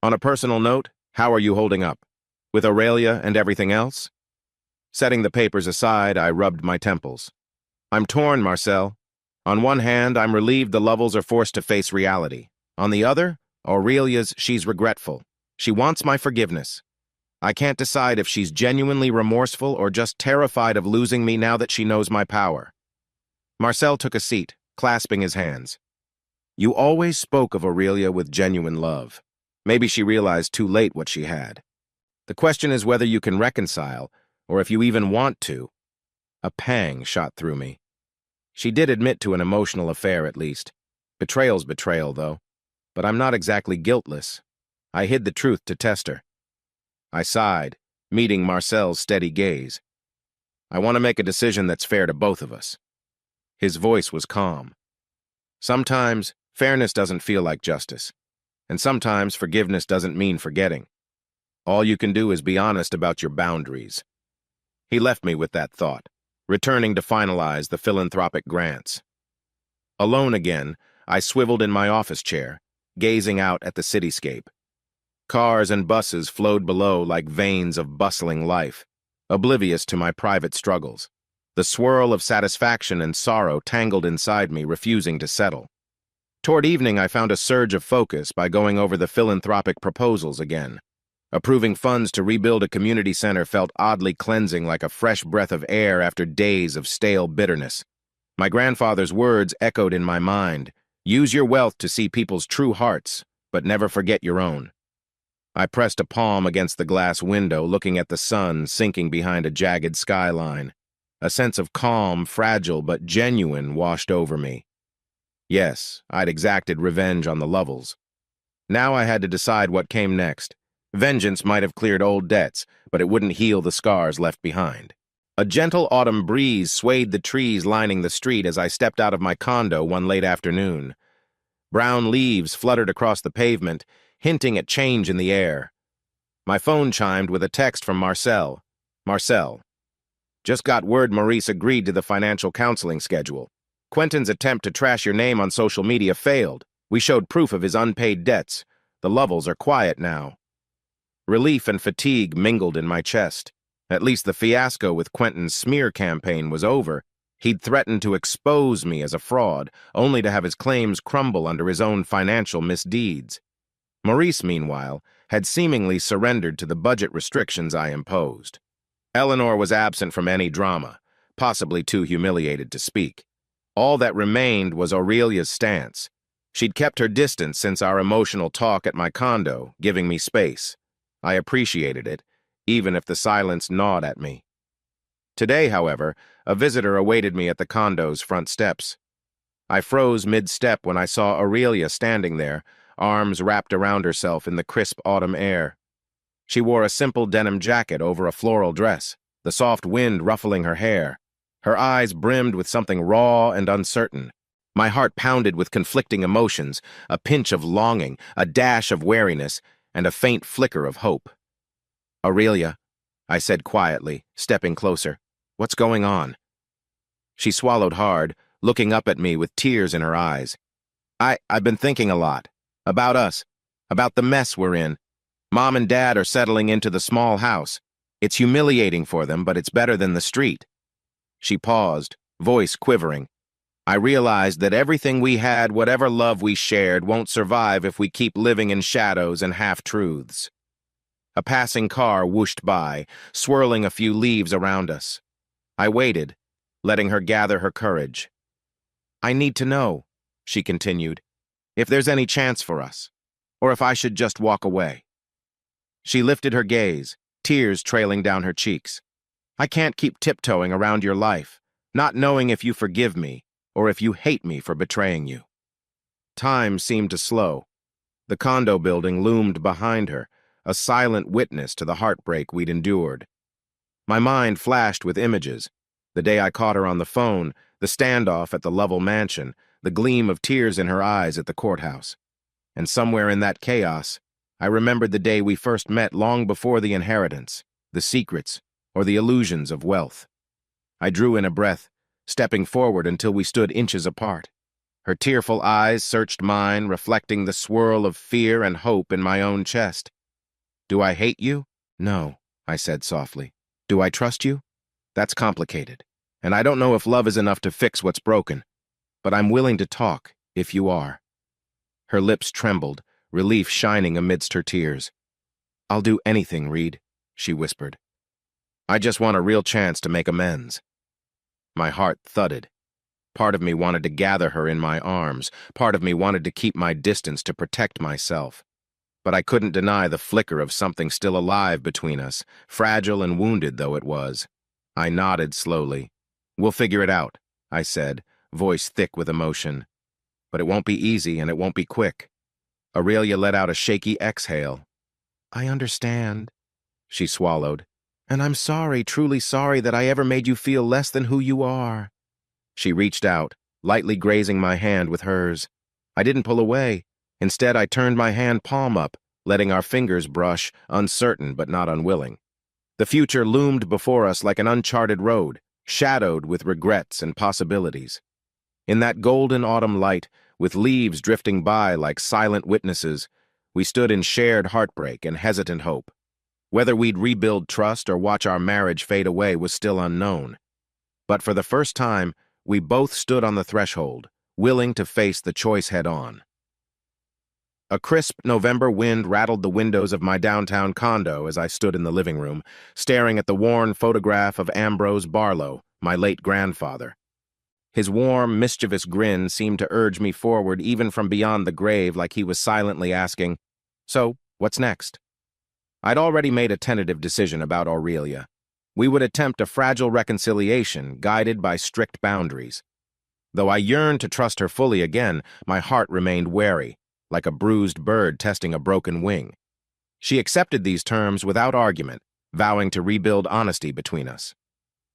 "On a personal note, how are you holding up? With Aurelia and everything else?" Setting the papers aside, I rubbed my temples. "I'm torn, Marcel. On one hand, I'm relieved the Lovels are forced to face reality. On the other, she's regretful. She wants my forgiveness. I can't decide if she's genuinely remorseful or just terrified of losing me now that she knows my power." Marcel took a seat, clasping his hands. "You always spoke of Aurelia with genuine love. Maybe she realized too late what she had. The question is whether you can reconcile, or if you even want to." A pang shot through me. She did admit to an emotional affair, at least. Betrayal's betrayal, though. But I'm not exactly guiltless. I hid the truth to test her. I sighed, meeting Marcel's steady gaze. "I want to make a decision that's fair to both of us." His voice was calm. "Sometimes, fairness doesn't feel like justice. And sometimes forgiveness doesn't mean forgetting. All you can do is be honest about your boundaries." He left me with that thought, returning to finalize the philanthropic grants. Alone again, I swiveled in my office chair, gazing out at the cityscape. Cars and buses flowed below like veins of bustling life, oblivious to my private struggles. The swirl of satisfaction and sorrow tangled inside me, refusing to settle. Toward evening, I found a surge of focus by going over the philanthropic proposals again. Approving funds to rebuild a community center felt oddly cleansing, like a fresh breath of air after days of stale bitterness. My grandfather's words echoed in my mind. Use your wealth to see people's true hearts, but never forget your own. I pressed a palm against the glass window, looking at the sun sinking behind a jagged skyline. A sense of calm, fragile but genuine, washed over me. Yes, I'd exacted revenge on the Lovels. Now I had to decide what came next. Vengeance might have cleared old debts, but it wouldn't heal the scars left behind. A gentle autumn breeze swayed the trees lining the street as I stepped out of my condo one late afternoon. Brown leaves fluttered across the pavement, hinting at change in the air. My phone chimed with a text from Marcel. Marcel. Just got word Maurice agreed to the financial counseling schedule. Quentin's attempt to trash your name on social media failed. We showed proof of his unpaid debts. The Lovels are quiet now. Relief and fatigue mingled in my chest. At least the fiasco with Quentin's smear campaign was over. He'd threatened to expose me as a fraud, only to have his claims crumble under his own financial misdeeds. Maurice, meanwhile, had seemingly surrendered to the budget restrictions I imposed. Eleanor was absent from any drama, possibly too humiliated to speak. All that remained was Aurelia's stance. She'd kept her distance since our emotional talk at my condo, giving me space. I appreciated it, even if the silence gnawed at me. Today, however, a visitor awaited me at the condo's front steps. I froze mid-step when I saw Aurelia standing there, arms wrapped around herself in the crisp autumn air. She wore a simple denim jacket over a floral dress, the soft wind ruffling her hair. Her eyes brimmed with something raw and uncertain. My heart pounded with conflicting emotions, a pinch of longing, a dash of wariness, and a faint flicker of hope. "Aurelia," I said quietly, stepping closer. "What's going on?" She swallowed hard, looking up at me with tears in her eyes. I've been thinking a lot. About us. About the mess we're in. Mom and Dad are settling into the small house. It's humiliating for them, but it's better than the street." She paused, voice quivering. I realized that everything we had, whatever love we shared, won't survive if we keep living in shadows and half-truths. A passing car whooshed by, swirling a few leaves around us. I waited, letting her gather her courage. "I need to know," she continued, "if there's any chance for us, or if I should just walk away." She lifted her gaze, tears trailing down her cheeks. "I can't keep tiptoeing around your life, not knowing if you forgive me, or if you hate me for betraying you." Time seemed to slow. The condo building loomed behind her, a silent witness to the heartbreak we'd endured. My mind flashed with images. The day I caught her on the phone, the standoff at the Lovell mansion, the gleam of tears in her eyes at the courthouse. And somewhere in that chaos, I remembered the day we first met long before the inheritance, the secrets, or the illusions of wealth. I drew in a breath, stepping forward until we stood inches apart. Her tearful eyes searched mine, reflecting the swirl of fear and hope in my own chest. "Do I hate you? No," I said softly. "Do I trust you? That's complicated, and I don't know if love is enough to fix what's broken. But I'm willing to talk, if you are." Her lips trembled, relief shining amidst her tears. "I'll do anything, Reed," she whispered. "I just want a real chance to make amends." My heart thudded. Part of me wanted to gather her in my arms. Part of me wanted to keep my distance to protect myself. But I couldn't deny the flicker of something still alive between us, fragile and wounded though it was. I nodded slowly. "We'll figure it out," I said, voice thick with emotion. "But it won't be easy and it won't be quick." Aurelia let out a shaky exhale. "I understand," she swallowed. "And I'm sorry, truly sorry that I ever made you feel less than who you are." She reached out, lightly grazing my hand with hers. I didn't pull away. Instead, I turned my hand palm up, letting our fingers brush, uncertain but not unwilling. The future loomed before us like an uncharted road, shadowed with regrets and possibilities. In that golden autumn light, with leaves drifting by like silent witnesses, we stood in shared heartbreak and hesitant hope. Whether we'd rebuild trust or watch our marriage fade away was still unknown. But for the first time, we both stood on the threshold, willing to face the choice head-on. A crisp November wind rattled the windows of my downtown condo as I stood in the living room, staring at the worn photograph of Ambrose Barlow, my late grandfather. His warm, mischievous grin seemed to urge me forward even from beyond the grave, like he was silently asking, "So, what's next?" I'd already made a tentative decision about Aurelia. We would attempt a fragile reconciliation guided by strict boundaries. Though I yearned to trust her fully again, my heart remained wary, like a bruised bird testing a broken wing. She accepted these terms without argument, vowing to rebuild honesty between us.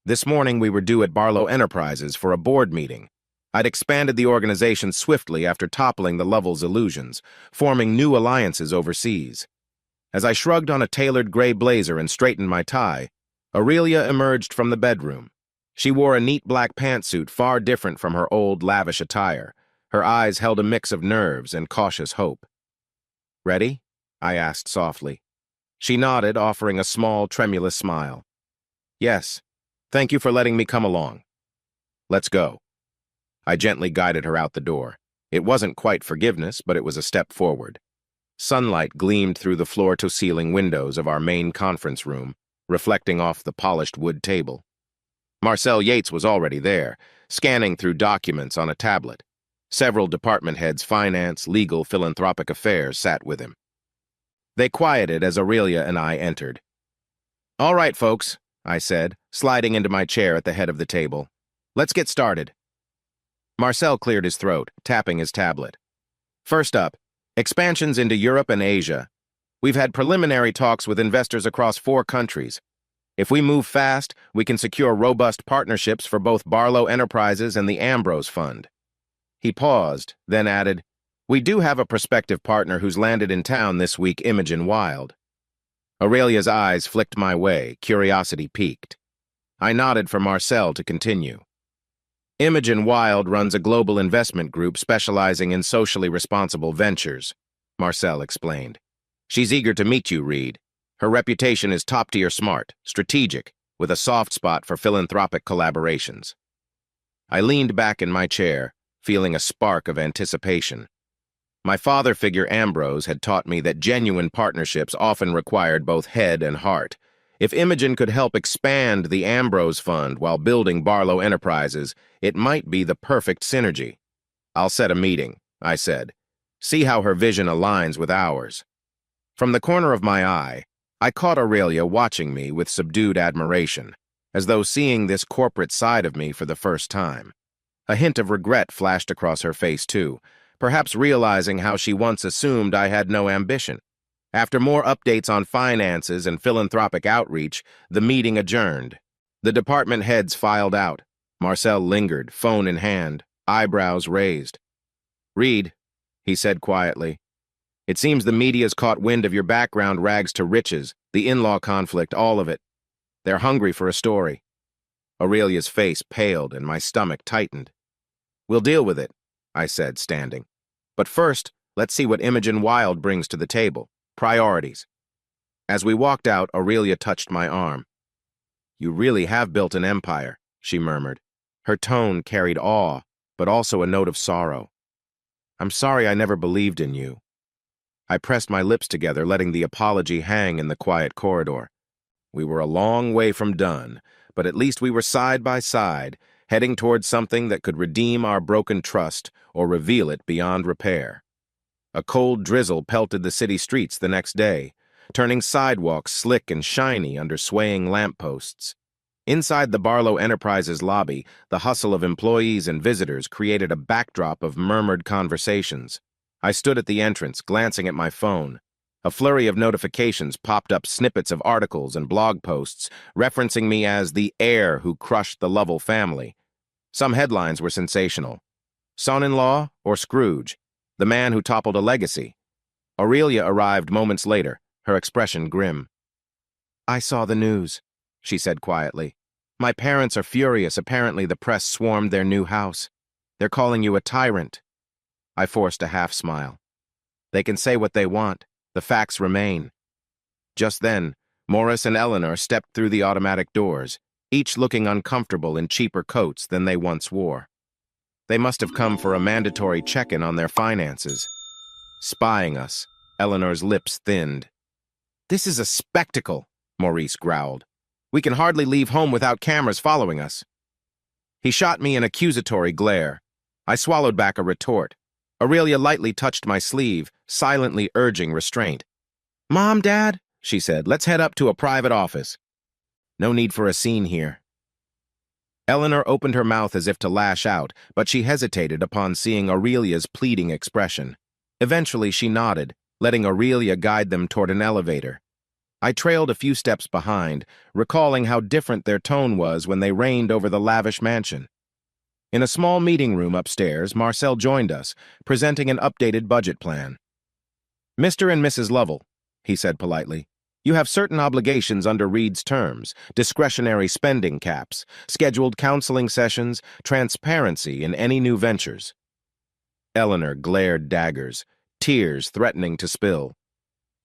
This morning we were due at Barlow Enterprises for a board meeting. I'd expanded the organization swiftly after toppling the Lovell's illusions, forming new alliances overseas. As I shrugged on a tailored gray blazer and straightened my tie, Aurelia emerged from the bedroom. She wore a neat black pantsuit far different from her old, lavish attire. Her eyes held a mix of nerves and cautious hope. "Ready?" I asked softly. She nodded, offering a small, tremulous smile. "Yes. Thank you for letting me come along. Let's go." I gently guided her out the door. It wasn't quite forgiveness, but it was a step forward. Sunlight gleamed through the floor-to-ceiling windows of our main conference room, reflecting off the polished wood table. Marcel Yates was already there, scanning through documents on a tablet. Several department heads, finance, legal, philanthropic affairs, sat with him. They quieted as Aurelia and I entered. "All right, folks," I said, sliding into my chair at the head of the table. "Let's get started." Marcel cleared his throat, tapping his tablet. "First up, expansions into Europe and Asia. We've had preliminary talks with investors across 4 countries. If we move fast, we can secure robust partnerships for both Barlow Enterprises and the Ambrose Fund." He paused, then added, "We do have a prospective partner who's landed in town this week, Imogen Wild." Aurelia's eyes flicked my way, curiosity piqued. I nodded for Marcel to continue. "Imogen Wild runs a global investment group specializing in socially responsible ventures," Marcel explained. "She's eager to meet you, Reed. Her reputation is top-tier smart, strategic, with a soft spot for philanthropic collaborations." I leaned back in my chair, feeling a spark of anticipation. My father figure Ambrose had taught me that genuine partnerships often required both head and heart. If Imogen could help expand the Ambrose Fund while building Barlow Enterprises, it might be the perfect synergy. "I'll set a meeting," I said. "See how her vision aligns with ours." From the corner of my eye, I caught Aurelia watching me with subdued admiration, as though seeing this corporate side of me for the first time. A hint of regret flashed across her face, too, perhaps realizing how she once assumed I had no ambition. After more updates on finances and philanthropic outreach, the meeting adjourned. The department heads filed out. Marcel lingered, phone in hand, eyebrows raised. "Reed," he said quietly, "it seems the media's caught wind of your background rags to riches, the in-law conflict, all of it. They're hungry for a story." Aurelia's face paled and my stomach tightened. "We'll deal with it," I said, standing. "But first, let's see what Imogen Wild brings to the table. Priorities." As we walked out, Aurelia touched my arm. "You really have built an empire," she murmured. Her tone carried awe, but also a note of sorrow. "I'm sorry I never believed in you." I pressed my lips together, letting the apology hang in the quiet corridor. We were a long way from done, but at least we were side by side, heading towards something that could redeem our broken trust or reveal it beyond repair. A cold drizzle pelted the city streets the next day, turning sidewalks slick and shiny under swaying lampposts. Inside the Barlow Enterprises lobby, the hustle of employees and visitors created a backdrop of murmured conversations. I stood at the entrance, glancing at my phone. A flurry of notifications popped up, snippets of articles and blog posts referencing me as the heir who crushed the Lovell family. Some headlines were sensational. "Son-in-law or Scrooge? The man who toppled a legacy." Aurelia arrived moments later, her expression grim. "I saw the news," she said quietly. "My parents are furious. Apparently the press swarmed their new house. They're calling you a tyrant." I forced a half-smile. "They can say what they want. The facts remain." Just then, Morris and Eleanor stepped through the automatic doors, each looking uncomfortable in cheaper coats than they once wore. They must have come for a mandatory check-in on their finances. Spying us, Eleanor's lips thinned. "This is a spectacle," Maurice growled. "We can hardly leave home without cameras following us." He shot me an accusatory glare. I swallowed back a retort. Aurelia lightly touched my sleeve, silently urging restraint. "Mom, Dad," she said, "let's head up to a private office." "No need for a scene here." Eleanor opened her mouth as if to lash out, but she hesitated upon seeing Aurelia's pleading expression. Eventually, she nodded, letting Aurelia guide them toward an elevator. I trailed a few steps behind, recalling how different their tone was when they reigned over the lavish mansion. In a small meeting room upstairs, Marcel joined us, presenting an updated budget plan. "Mr. and Mrs. Lovell," he said politely, "you have certain obligations under Reed's terms, discretionary spending caps, scheduled counseling sessions, transparency in any new ventures." Eleanor glared daggers, tears threatening to spill.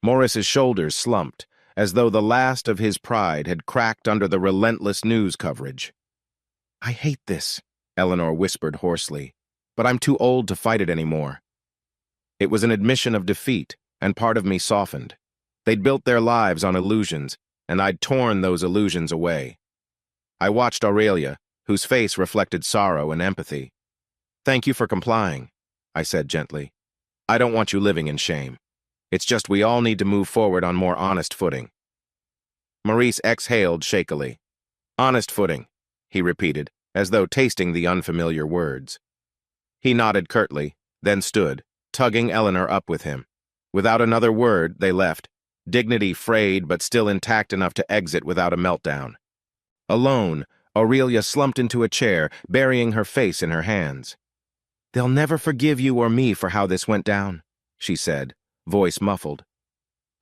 Morris's shoulders slumped, as though the last of his pride had cracked under the relentless news coverage. "I hate this," Eleanor whispered hoarsely, "but I'm too old to fight it anymore." It was an admission of defeat, and part of me softened. They'd built their lives on illusions, and I'd torn those illusions away. I watched Aurelia, whose face reflected sorrow and empathy. "Thank you for complying," I said gently. "I don't want you living in shame. It's just we all need to move forward on more honest footing." Maurice exhaled shakily. "Honest footing," he repeated, as though tasting the unfamiliar words. He nodded curtly, then stood, tugging Eleanor up with him. Without another word, they left, dignity frayed but still intact enough to exit without a meltdown. Alone, Aurelia slumped into a chair, burying her face in her hands. "They'll never forgive you or me for how this went down," she said, voice muffled.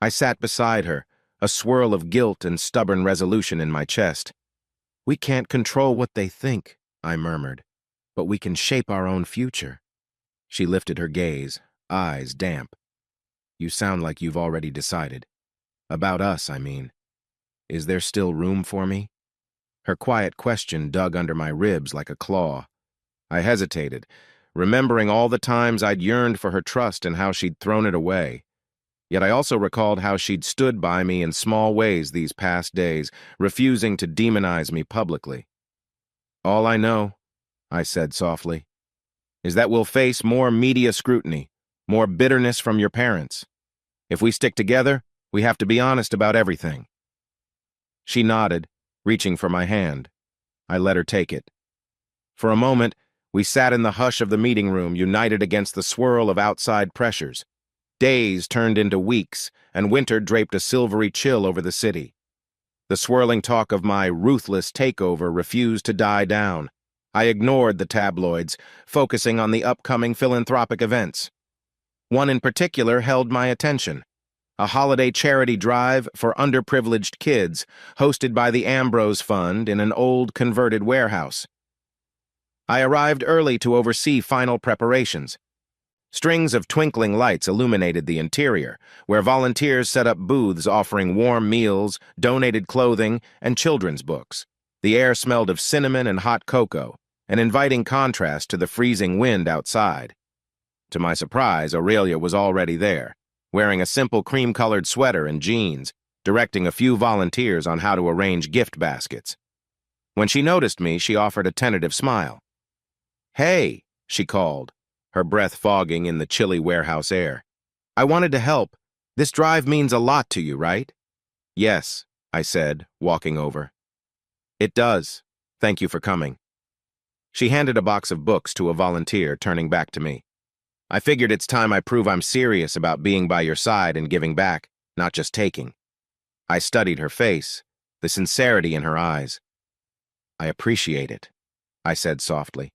I sat beside her, a swirl of guilt and stubborn resolution in my chest. "We can't control what they think," I murmured, "but we can shape our own future." She lifted her gaze, eyes damp. "You sound like you've already decided. About us, I mean. Is there still room for me?" Her quiet question dug under my ribs like a claw. I hesitated, remembering all the times I'd yearned for her trust and how she'd thrown it away. Yet I also recalled how she'd stood by me in small ways these past days, refusing to demonize me publicly. "All I know," I said softly, "is that we'll face more media scrutiny, more bitterness from your parents. If we stick together, we have to be honest about everything." She nodded, reaching for my hand. I let her take it. For a moment, we sat in the hush of the meeting room, united against the swirl of outside pressures. Days turned into weeks, and winter draped a silvery chill over the city. The swirling talk of my ruthless takeover refused to die down. I ignored the tabloids, focusing on the upcoming philanthropic events. One in particular held my attention: a holiday charity drive for underprivileged kids, hosted by the Ambrose Fund in an old converted warehouse. I arrived early to oversee final preparations. Strings of twinkling lights illuminated the interior, where volunteers set up booths offering warm meals, donated clothing, and children's books. The air smelled of cinnamon and hot cocoa, an inviting contrast to the freezing wind outside. To my surprise, Aurelia was already there, wearing a simple cream-colored sweater and jeans, directing a few volunteers on how to arrange gift baskets. When she noticed me, she offered a tentative smile. "Hey," she called, her breath fogging in the chilly warehouse air. "I wanted to help. This drive means a lot to you, right?" "Yes," I said, walking over. "It does. Thank you for coming." She handed a box of books to a volunteer, turning back to me. "I figured it's time I prove I'm serious about being by your side and giving back, not just taking." I studied her face, the sincerity in her eyes. "I appreciate it," I said softly.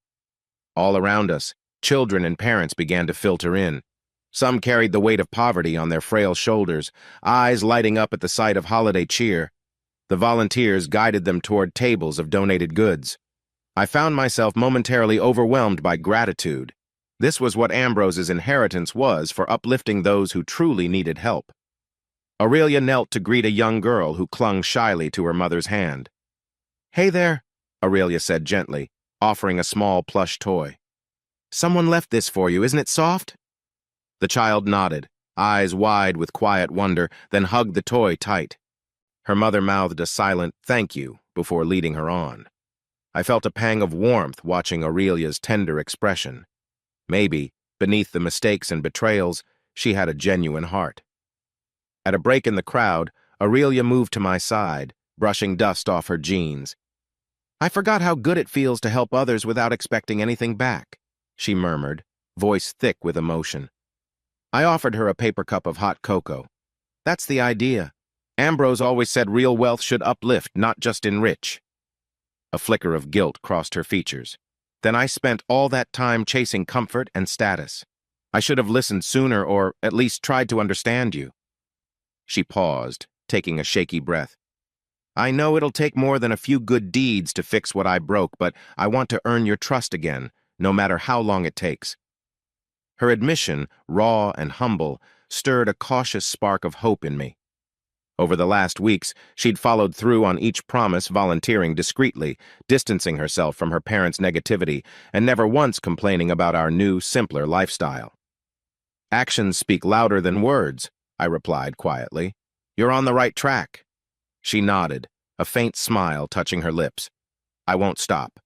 All around us, children and parents began to filter in. Some carried the weight of poverty on their frail shoulders, eyes lighting up at the sight of holiday cheer. The volunteers guided them toward tables of donated goods. I found myself momentarily overwhelmed by gratitude. This was what Ambrose's inheritance was for uplifting those who truly needed help. Aurelia knelt to greet a young girl who clung shyly to her mother's hand. "Hey there," Aurelia said gently, offering a small plush toy. "Someone left this for you, isn't it soft?" The child nodded, eyes wide with quiet wonder, then hugged the toy tight. Her mother mouthed a silent "thank you" before leading her on. I felt a pang of warmth watching Aurelia's tender expression. Maybe, beneath the mistakes and betrayals, she had a genuine heart. At a break in the crowd, Aurelia moved to my side, brushing dust off her jeans. "I forgot how good it feels to help others without expecting anything back," she murmured, voice thick with emotion. I offered her a paper cup of hot cocoa. "That's the idea. Ambrose always said real wealth should uplift, not just enrich." A flicker of guilt crossed her features. "Then I spent all that time chasing comfort and status. I should have listened sooner, or at least tried to understand you." She paused, taking a shaky breath. "I know it'll take more than a few good deeds to fix what I broke, but I want to earn your trust again, no matter how long it takes." Her admission, raw and humble, stirred a cautious spark of hope in me. Over the last weeks, she'd followed through on each promise, volunteering discreetly, distancing herself from her parents' negativity, and never once complaining about our new, simpler lifestyle. "Actions speak louder than words," I replied quietly. "You're on the right track." She nodded, a faint smile touching her lips. "I won't stop."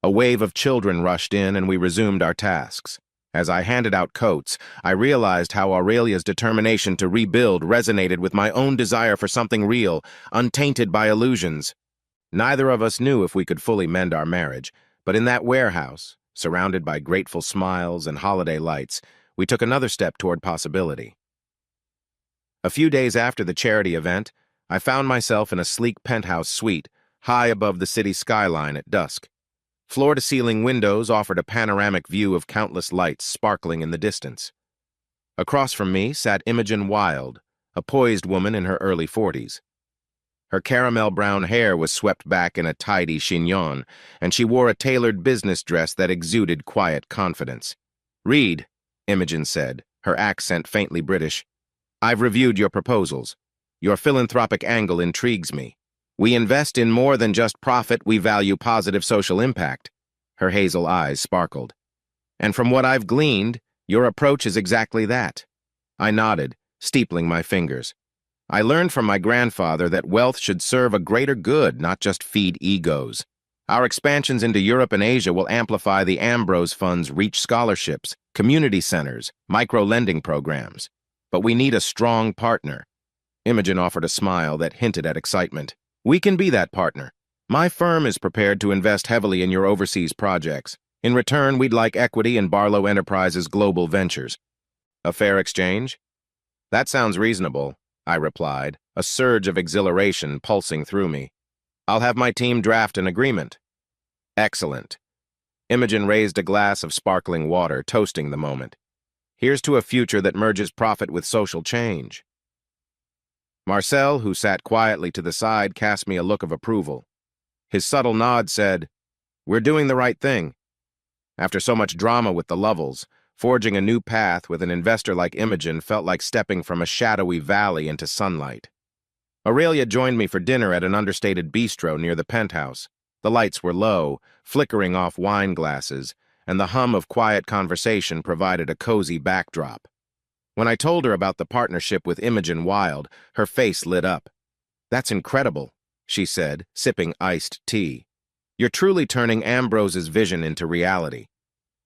A wave of children rushed in and we resumed our tasks. As I handed out coats, I realized how Aurelia's determination to rebuild resonated with my own desire for something real, untainted by illusions. Neither of us knew if we could fully mend our marriage, but in that warehouse, surrounded by grateful smiles and holiday lights, we took another step toward possibility. A few days after the charity event, I found myself in a sleek penthouse suite, high above the city skyline at dusk. Floor-to-ceiling windows offered a panoramic view of countless lights sparkling in the distance. Across from me sat Imogen Wilde, a poised woman in her early 40s. Her caramel-brown hair was swept back in a tidy chignon, and she wore a tailored business dress that exuded quiet confidence. "Read," Imogen said, her accent faintly British. "I've reviewed your proposals. Your philanthropic angle intrigues me. We invest in more than just profit, we value positive social impact." Her hazel eyes sparkled. "And from what I've gleaned, your approach is exactly that." I nodded, steepling my fingers. "I learned from my grandfather that wealth should serve a greater good, not just feed egos. Our expansions into Europe and Asia will amplify the Ambrose Fund's Reach scholarships, community centers, micro-lending programs. But we need a strong partner." Imogen offered a smile that hinted at excitement. "We can be that partner. My firm is prepared to invest heavily in your overseas projects. In return, we'd like equity in Barlow Enterprises' global ventures." "A fair exchange?" "That sounds reasonable," I replied, a surge of exhilaration pulsing through me. "I'll have my team draft an agreement." "Excellent." Imogen raised a glass of sparkling water, toasting the moment. "Here's to a future that merges profit with social change." Marcel, who sat quietly to the side, cast me a look of approval. His subtle nod said, "We're doing the right thing." After so much drama with the Lovels, forging a new path with an investor like Imogen felt like stepping from a shadowy valley into sunlight. Aurelia joined me for dinner at an understated bistro near the penthouse. The lights were low, flickering off wine glasses, and the hum of quiet conversation provided a cozy backdrop. When I told her about the partnership with Imogen Wilde, her face lit up. "That's incredible," she said, sipping iced tea. "You're truly turning Ambrose's vision into reality."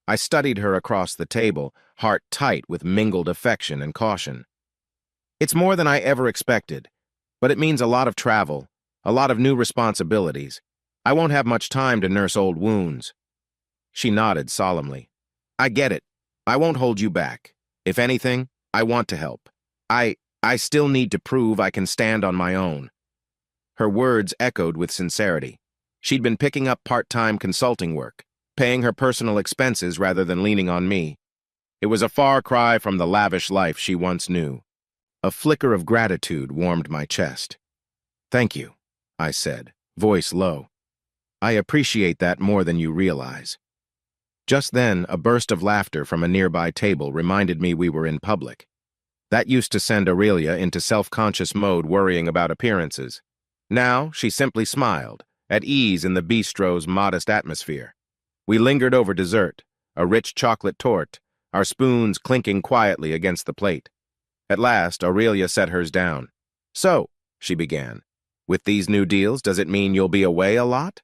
I studied her across the table, heart tight with mingled affection and caution. "It's more than I ever expected, but it means a lot of travel, a lot of new responsibilities. I won't have much time to nurse old wounds." She nodded solemnly. "I get it. I won't hold you back. If anything, I want to help. I still need to prove I can stand on my own." Her words echoed with sincerity. She'd been picking up part-time consulting work, paying her personal expenses rather than leaning on me. It was a far cry from the lavish life she once knew. A flicker of gratitude warmed my chest. "Thank you," I said, voice low. "I appreciate that more than you realize." Just then, a burst of laughter from a nearby table reminded me we were in public. That used to send Aurelia into self-conscious mode, worrying about appearances. Now, she simply smiled, at ease in the bistro's modest atmosphere. We lingered over dessert, a rich chocolate torte, our spoons clinking quietly against the plate. At last, Aurelia set hers down. "So," she began, "with these new deals, does it mean you'll be away a lot?"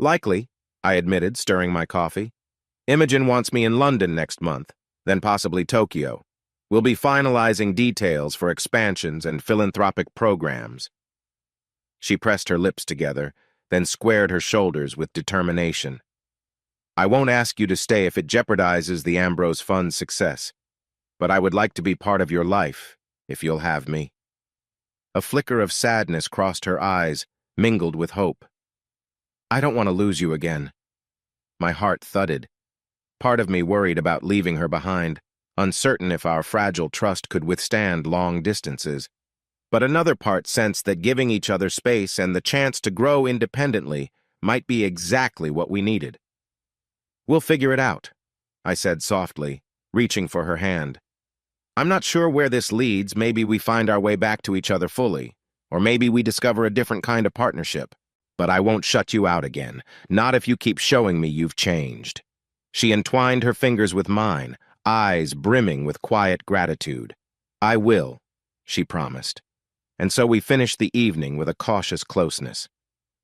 Likely, I admitted, stirring my coffee. Imogen wants me in London next month, then possibly Tokyo. We'll be finalizing details for expansions and philanthropic programs. She pressed her lips together, then squared her shoulders with determination. I won't ask you to stay if it jeopardizes the Ambrose Fund's success, but I would like to be part of your life, if you'll have me. A flicker of sadness crossed her eyes, mingled with hope. I don't want to lose you again. My heart thudded. Part of me worried about leaving her behind, uncertain if our fragile trust could withstand long distances. But another part sensed that giving each other space and the chance to grow independently might be exactly what we needed. We'll figure it out, I said softly, reaching for her hand. I'm not sure where this leads. Maybe we find our way back to each other fully, or maybe we discover a different kind of partnership. But I won't shut you out again, not if you keep showing me you've changed. She entwined her fingers with mine, eyes brimming with quiet gratitude. I will, she promised. And so we finished the evening with a cautious closeness.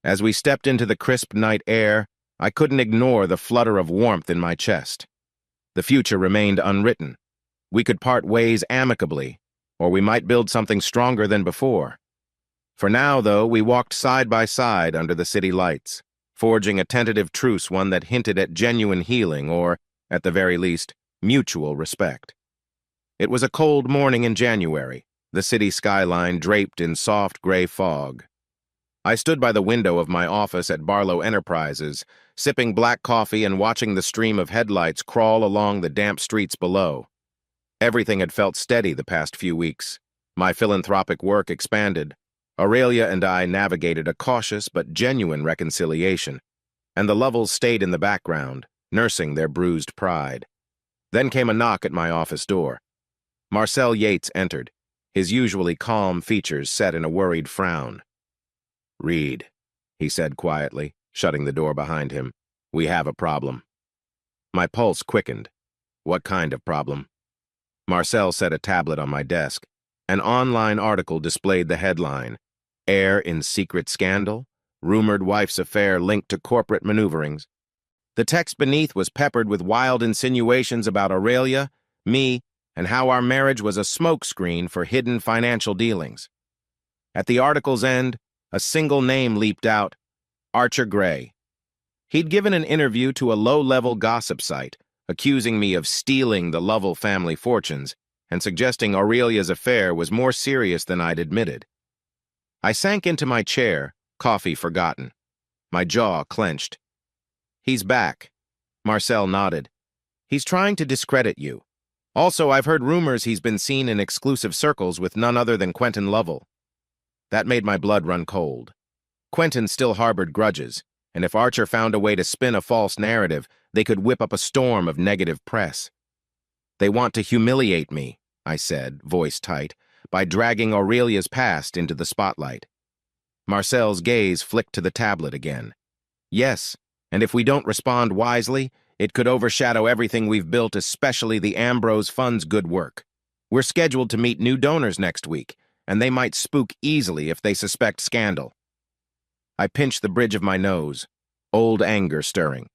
As we stepped into the crisp night air, I couldn't ignore the flutter of warmth in my chest. The future remained unwritten. We could part ways amicably, or we might build something stronger than before. For now, though, we walked side by side under the city lights, forging a tentative truce, one that hinted at genuine healing or, at the very least, mutual respect. It was a cold morning in January, the city skyline draped in soft gray fog. I stood by the window of my office at Barlow Enterprises, sipping black coffee and watching the stream of headlights crawl along the damp streets below. Everything had felt steady the past few weeks. My philanthropic work expanded. Aurelia and I navigated a cautious but genuine reconciliation, and the Lovels stayed in the background, nursing their bruised pride. Then came a knock at my office door. Marcel Yates entered, his usually calm features set in a worried frown. "Reed," he said quietly, shutting the door behind him. "We have a problem." My pulse quickened. What kind of problem? Marcel set a tablet on my desk. An online article displayed the headline, "Heir in Secret Scandal? Rumored Wife's Affair Linked to Corporate Maneuverings." The text beneath was peppered with wild insinuations about Aurelia, me, and how our marriage was a smokescreen for hidden financial dealings. At the article's end, a single name leaped out, Archer Gray. He'd given an interview to a low-level gossip site, accusing me of stealing the Lovell family fortunes and suggesting Aurelia's affair was more serious than I'd admitted. I sank into my chair, coffee forgotten. My jaw clenched. "He's back." Marcel nodded. "He's trying to discredit you. Also, I've heard rumors he's been seen in exclusive circles with none other than Quentin Lovell." That made my blood run cold. Quentin still harbored grudges, and if Archer found a way to spin a false narrative, they could whip up a storm of negative press. "They want to humiliate me," I said, voice tight, by dragging Aurelia's past into the spotlight. Marcel's gaze flicked to the tablet again. "Yes, and if we don't respond wisely, it could overshadow everything we've built, especially the Ambrose Fund's good work. We're scheduled to meet new donors next week, and they might spook easily if they suspect scandal." I pinched the bridge of my nose, old anger stirring.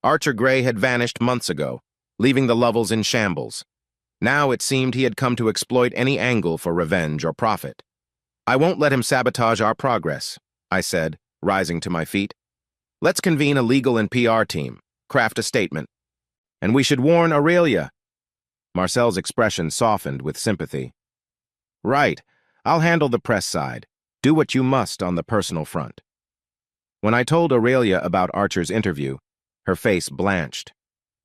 Archer Gray had vanished months ago, leaving the Lovells in shambles. Now it seemed he had come to exploit any angle for revenge or profit. "I won't let him sabotage our progress," I said, rising to my feet. "Let's convene a legal and PR team, craft a statement. And we should warn Aurelia." Marcel's expression softened with sympathy. "Right. I'll handle the press side. Do what you must on the personal front." When I told Aurelia about Archer's interview, her face blanched.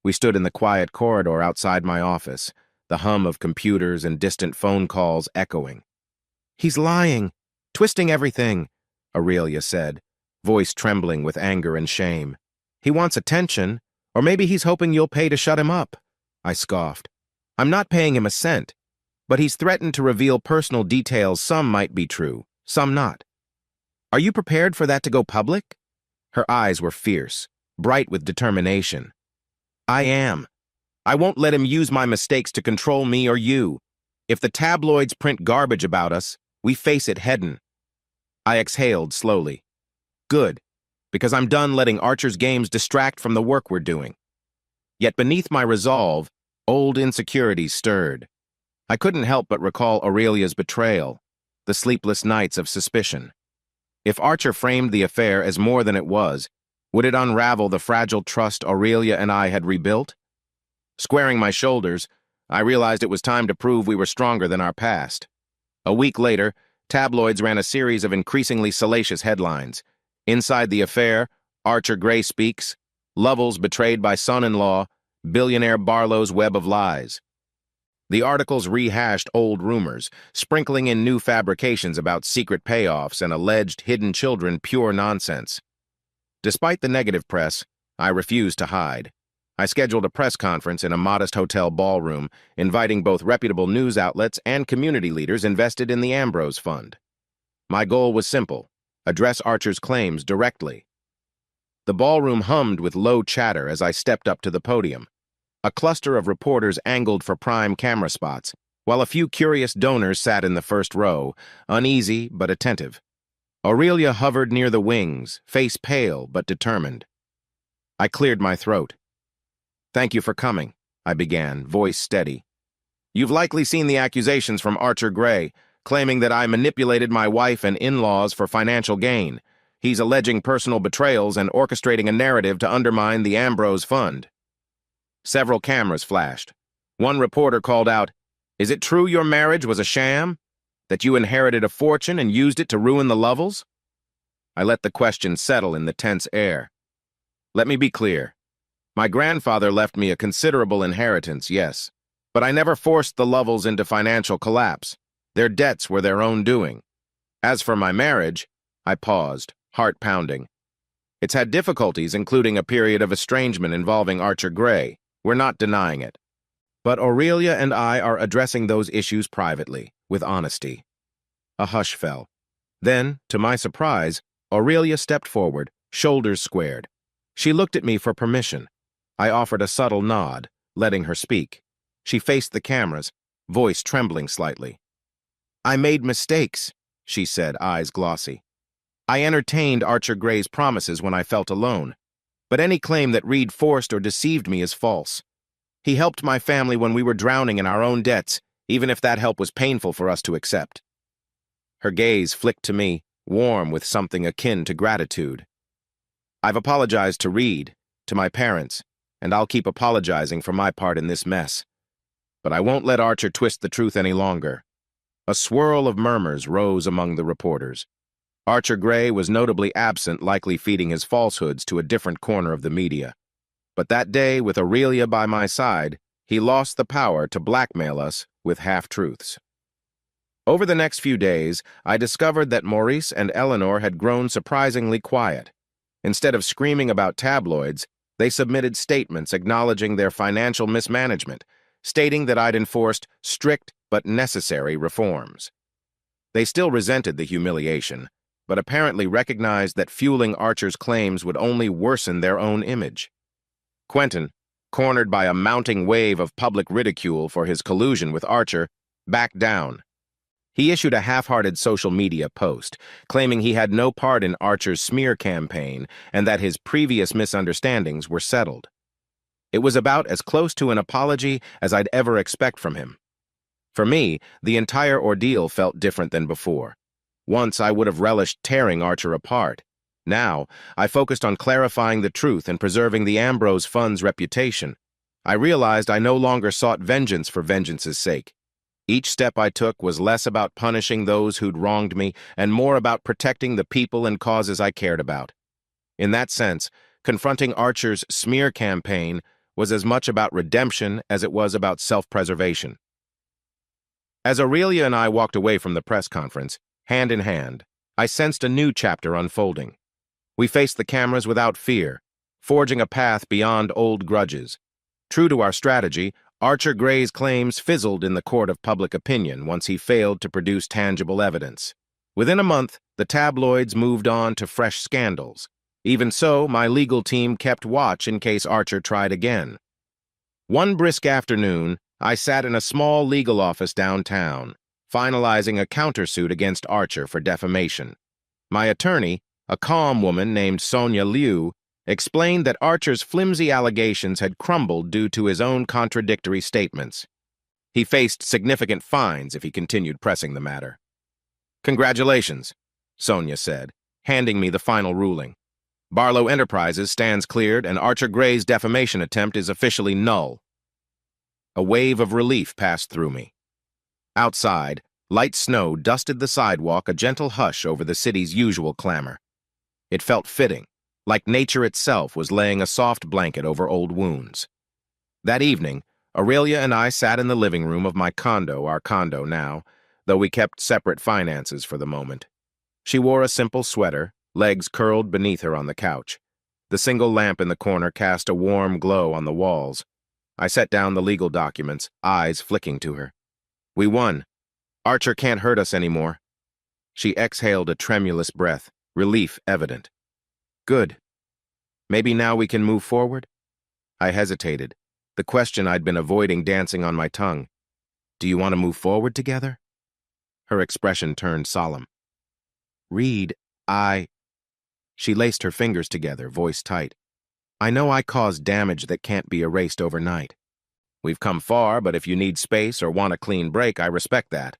We stood in the quiet corridor outside my office, the hum of computers and distant phone calls echoing. "He's lying, twisting everything," Aurelia said, voice trembling with anger and shame. "He wants attention, or maybe he's hoping you'll pay to shut him up," I scoffed. "I'm not paying him a cent, but he's threatened to reveal personal details. Some might be true, some not. Are you prepared for that to go public?" Her eyes were fierce, bright with determination. "I am. I won't let him use my mistakes to control me or you. If the tabloids print garbage about us, we face it head-on." I exhaled slowly. "Good. because I'm done letting Archer's games distract from the work we're doing. Yet beneath my resolve, old insecurities stirred. I couldn't help but recall Aurelia's betrayal, the sleepless nights of suspicion. If Archer framed the affair as more than it was, would it unravel the fragile trust Aurelia and I had rebuilt? Squaring my shoulders, I realized it was time to prove we were stronger than our past. A week later, tabloids ran a series of increasingly salacious headlines. Inside the affair, Archer Gray speaks, Lovell's betrayed by son-in-law, billionaire Barlow's web of lies. The articles rehashed old rumors, sprinkling in new fabrications about secret payoffs and alleged hidden children, pure nonsense. Despite the negative press, I refused to hide. I scheduled a press conference in a modest hotel ballroom, inviting both reputable news outlets and community leaders invested in the Ambrose Fund. My goal was simple: address Archer's claims directly. The ballroom hummed with low chatter as I stepped up to the podium. A cluster of reporters angled for prime camera spots, while a few curious donors sat in the first row, uneasy but attentive. Aurelia hovered near the wings, face pale but determined. I cleared my throat. "Thank you for coming," I began, voice steady. "You've likely seen the accusations from Archer Gray, claiming that I manipulated my wife and in-laws for financial gain. He's alleging personal betrayals and orchestrating a narrative to undermine the Ambrose Fund." Several cameras flashed. One reporter called out, "Is it true your marriage was a sham? That you inherited a fortune and used it to ruin the Lovells?" I let the question settle in the tense air. Let me be clear. My grandfather left me a considerable inheritance, yes, but I never forced the Lovells into financial collapse. Their debts were their own doing. As for my marriage, I paused, heart pounding. It's had difficulties, including a period of estrangement involving Archer Gray. We're not denying it. But Aurelia and I are addressing those issues privately, with honesty. A hush fell. Then, to my surprise, Aurelia stepped forward, shoulders squared. She looked at me for permission. I offered a subtle nod, letting her speak. She faced the cameras, voice trembling slightly. "I made mistakes," she said, eyes glossy. "I entertained Archer Gray's promises when I felt alone. But any claim that Reed forced or deceived me is false. He helped my family when we were drowning in our own debts, even if that help was painful for us to accept." Her gaze flicked to me, warm with something akin to gratitude. "I've apologized to Reed, to my parents, and I'll keep apologizing for my part in this mess. But I won't let Archer twist the truth any longer." A swirl of murmurs rose among the reporters. Archer Gray was notably absent, likely feeding his falsehoods to a different corner of the media. But that day, with Aurelia by my side, he lost the power to blackmail us with half-truths. Over the next few days, I discovered that Maurice and Eleanor had grown surprisingly quiet. Instead of screaming about tabloids, they submitted statements acknowledging their financial mismanagement, stating that I'd enforced strict but necessary reforms. They still resented the humiliation, but apparently recognized that fueling Archer's claims would only worsen their own image. Quentin, cornered by a mounting wave of public ridicule for his collusion with Archer, backed down. He issued a half-hearted social media post, claiming he had no part in Archer's smear campaign and that his previous misunderstandings were settled. It was about as close to an apology as I'd ever expect from him. For me, the entire ordeal felt different than before. Once I would have relished tearing Archer apart. Now, I focused on clarifying the truth and preserving the Ambrose Fund's reputation. I realized I no longer sought vengeance for vengeance's sake. Each step I took was less about punishing those who'd wronged me and more about protecting the people and causes I cared about. In that sense, confronting Archer's smear campaign was as much about redemption as it was about self-preservation. As Aurelia and I walked away from the press conference, hand in hand, I sensed a new chapter unfolding. We faced the cameras without fear, forging a path beyond old grudges. True to our strategy, Archer Gray's claims fizzled in the court of public opinion once he failed to produce tangible evidence. Within a month, the tabloids moved on to fresh scandals. Even so, my legal team kept watch in case Archer tried again. One brisk afternoon, I sat in a small legal office downtown, finalizing a countersuit against Archer for defamation. My attorney, A calm woman named Sonia Liu explained that Archer's flimsy allegations had crumbled due to his own contradictory statements. He faced significant fines if he continued pressing the matter. "Congratulations," Sonia said, handing me the final ruling. "Barlow Enterprises stands cleared and Archer Gray's defamation attempt is officially null." A wave of relief passed through me. Outside, light snow dusted the sidewalk, a gentle hush over the city's usual clamor. It felt fitting, like nature itself was laying a soft blanket over old wounds. That evening, Aurelia and I sat in the living room of my condo, our condo now, though we kept separate finances for the moment. She wore a simple sweater, legs curled beneath her on the couch. The single lamp in the corner cast a warm glow on the walls. I set down the legal documents, eyes flicking to her. "We won. Archer can't hurt us anymore." She exhaled a tremulous breath, relief evident. "Good. Maybe now we can move forward?" I hesitated, the question I'd been avoiding dancing on my tongue. "Do you want to move forward together?" Her expression turned solemn. "Reed, She laced her fingers together, voice tight. "I know I caused damage that can't be erased overnight. We've come far, but if you need space or want a clean break, I respect that."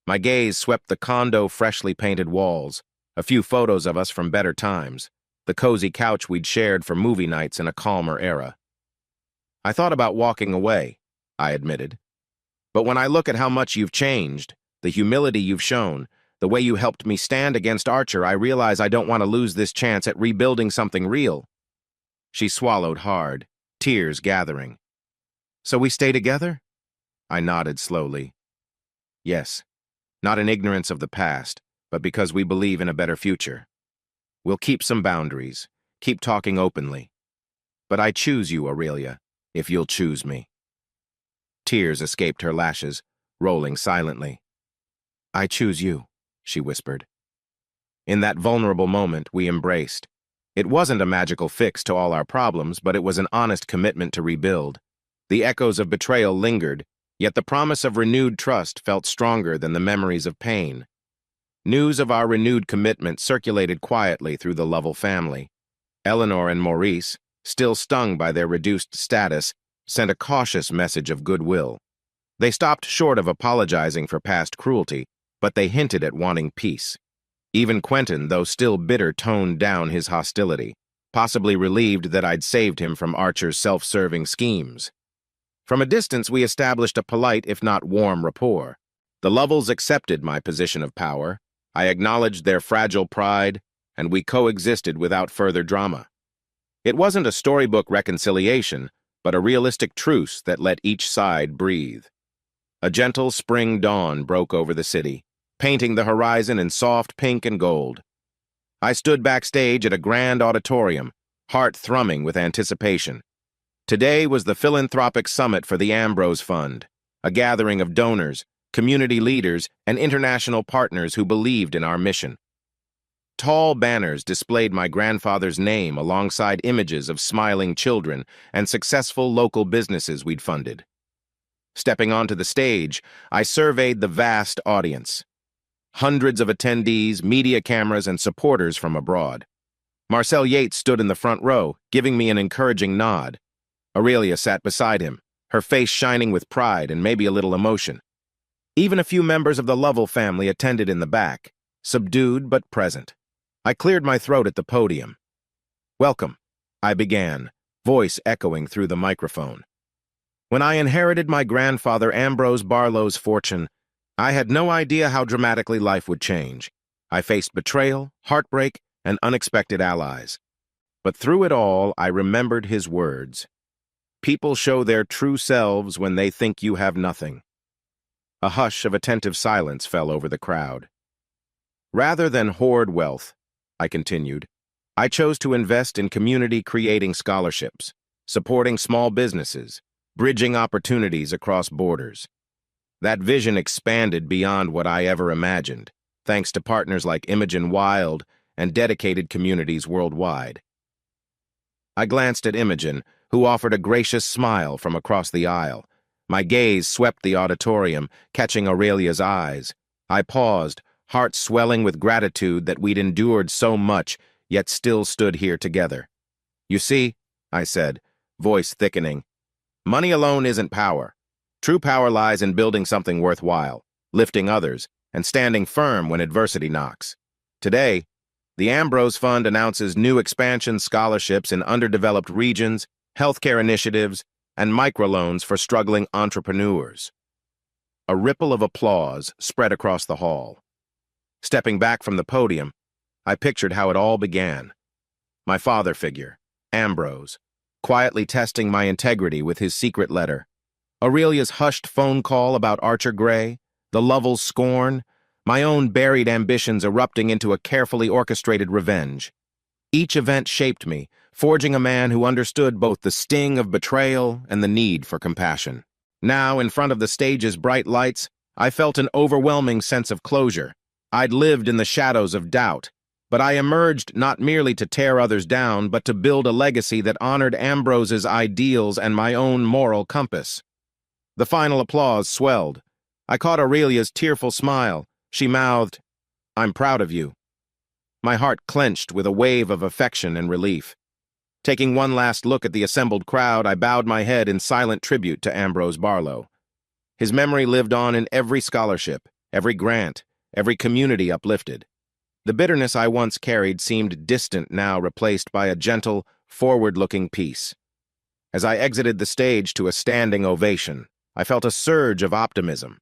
My gaze swept the condo freshly painted walls, a few photos of us from better times, the cozy couch we'd shared for movie nights in a calmer era. "I thought about walking away," I admitted. "But when I look at how much you've changed, the humility you've shown, the way you helped me stand against Archer, I realize I don't want to lose this chance at rebuilding something real." She swallowed hard, tears gathering. "So we stay together?" I nodded slowly. "Yes, not in ignorance of the past, but because we believe in a better future. We'll keep some boundaries, keep talking openly. But I choose you, Aurelia, if you'll choose me." Tears escaped her lashes, rolling silently. "I choose you," she whispered. In that vulnerable moment, we embraced. It wasn't a magical fix to all our problems, but it was an honest commitment to rebuild. The echoes of betrayal lingered, yet the promise of renewed trust felt stronger than the memories of pain. News of our renewed commitment circulated quietly through the Lovell family. Eleanor and Maurice, still stung by their reduced status, sent a cautious message of goodwill. They stopped short of apologizing for past cruelty, but they hinted at wanting peace. Even Quentin, though still bitter, toned down his hostility, possibly relieved that I'd saved him from Archer's self-serving schemes. From a distance, we established a polite, if not warm, rapport. The Lovells accepted my position of power, I acknowledged their fragile pride, and we coexisted without further drama. It wasn't a storybook reconciliation, but a realistic truce that let each side breathe. A gentle spring dawn broke over the city, painting the horizon in soft pink and gold. I stood backstage at a grand auditorium, heart thrumming with anticipation. Today was the philanthropic summit for the Ambrose Fund, a gathering of donors, community leaders, and international partners who believed in our mission. Tall banners displayed my grandfather's name alongside images of smiling children and successful local businesses we'd funded. Stepping onto the stage, I surveyed the vast audience. Hundreds of attendees, media cameras, and supporters from abroad. Marcel Yates stood in the front row, giving me an encouraging nod. Aurelia sat beside him, her face shining with pride and maybe a little emotion. Even a few members of the Lovell family attended in the back, subdued but present. I cleared my throat at the podium. "Welcome," I began, voice echoing through the microphone. When I inherited my grandfather Ambrose Barlow's fortune, I had no idea how dramatically life would change. I faced betrayal, heartbreak, and unexpected allies. But through it all, I remembered his words. People show their true selves when they think you have nothing. A hush of attentive silence fell over the crowd. Rather than hoard wealth, I continued, I chose to invest in community-creating scholarships, supporting small businesses, bridging opportunities across borders. That vision expanded beyond what I ever imagined, thanks to partners like Imogen Wild and dedicated communities worldwide. I glanced at Imogen, who offered a gracious smile from across the aisle. My gaze swept the auditorium, catching Aurelia's eyes. I paused, hearts swelling with gratitude that we'd endured so much, yet still stood here together. "You see," I said, voice thickening, "money alone isn't power. True power lies in building something worthwhile, lifting others, and standing firm when adversity knocks. Today, the Ambrose Fund announces new expansion scholarships in underdeveloped regions, healthcare initiatives, and microloans for struggling entrepreneurs." A ripple of applause spread across the hall. Stepping back from the podium, I pictured how it all began. My father figure, Ambrose, quietly testing my integrity with his secret letter. Aurelia's hushed phone call about Archer Gray, the Lovell's scorn, my own buried ambitions erupting into a carefully orchestrated revenge. Each event shaped me, forging a man who understood both the sting of betrayal and the need for compassion. Now, in front of the stage's bright lights, I felt an overwhelming sense of closure. I'd lived in the shadows of doubt, but I emerged not merely to tear others down, but to build a legacy that honored Ambrose's ideals and my own moral compass. The final applause swelled. I caught Aurelia's tearful smile. She mouthed, "I'm proud of you." My heart clenched with a wave of affection and relief. Taking one last look at the assembled crowd, I bowed my head in silent tribute to Ambrose Barlow. His memory lived on in every scholarship, every grant, every community uplifted. The bitterness I once carried seemed distant now, replaced by a gentle, forward-looking peace. As I exited the stage to a standing ovation, I felt a surge of optimism.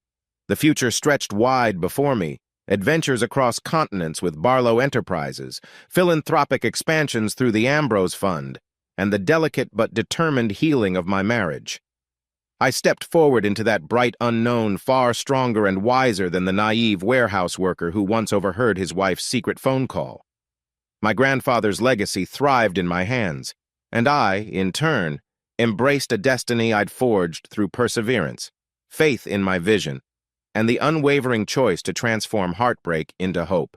The future stretched wide before me, adventures across continents with Barlow Enterprises, philanthropic expansions through the Ambrose Fund, and the delicate but determined healing of my marriage. I stepped forward into that bright unknown, far stronger and wiser than the naive warehouse worker who once overheard his wife's secret phone call. My grandfather's legacy thrived in my hands, and I, in turn, embraced a destiny I'd forged through perseverance, faith in my vision, and the unwavering choice to transform heartbreak into hope.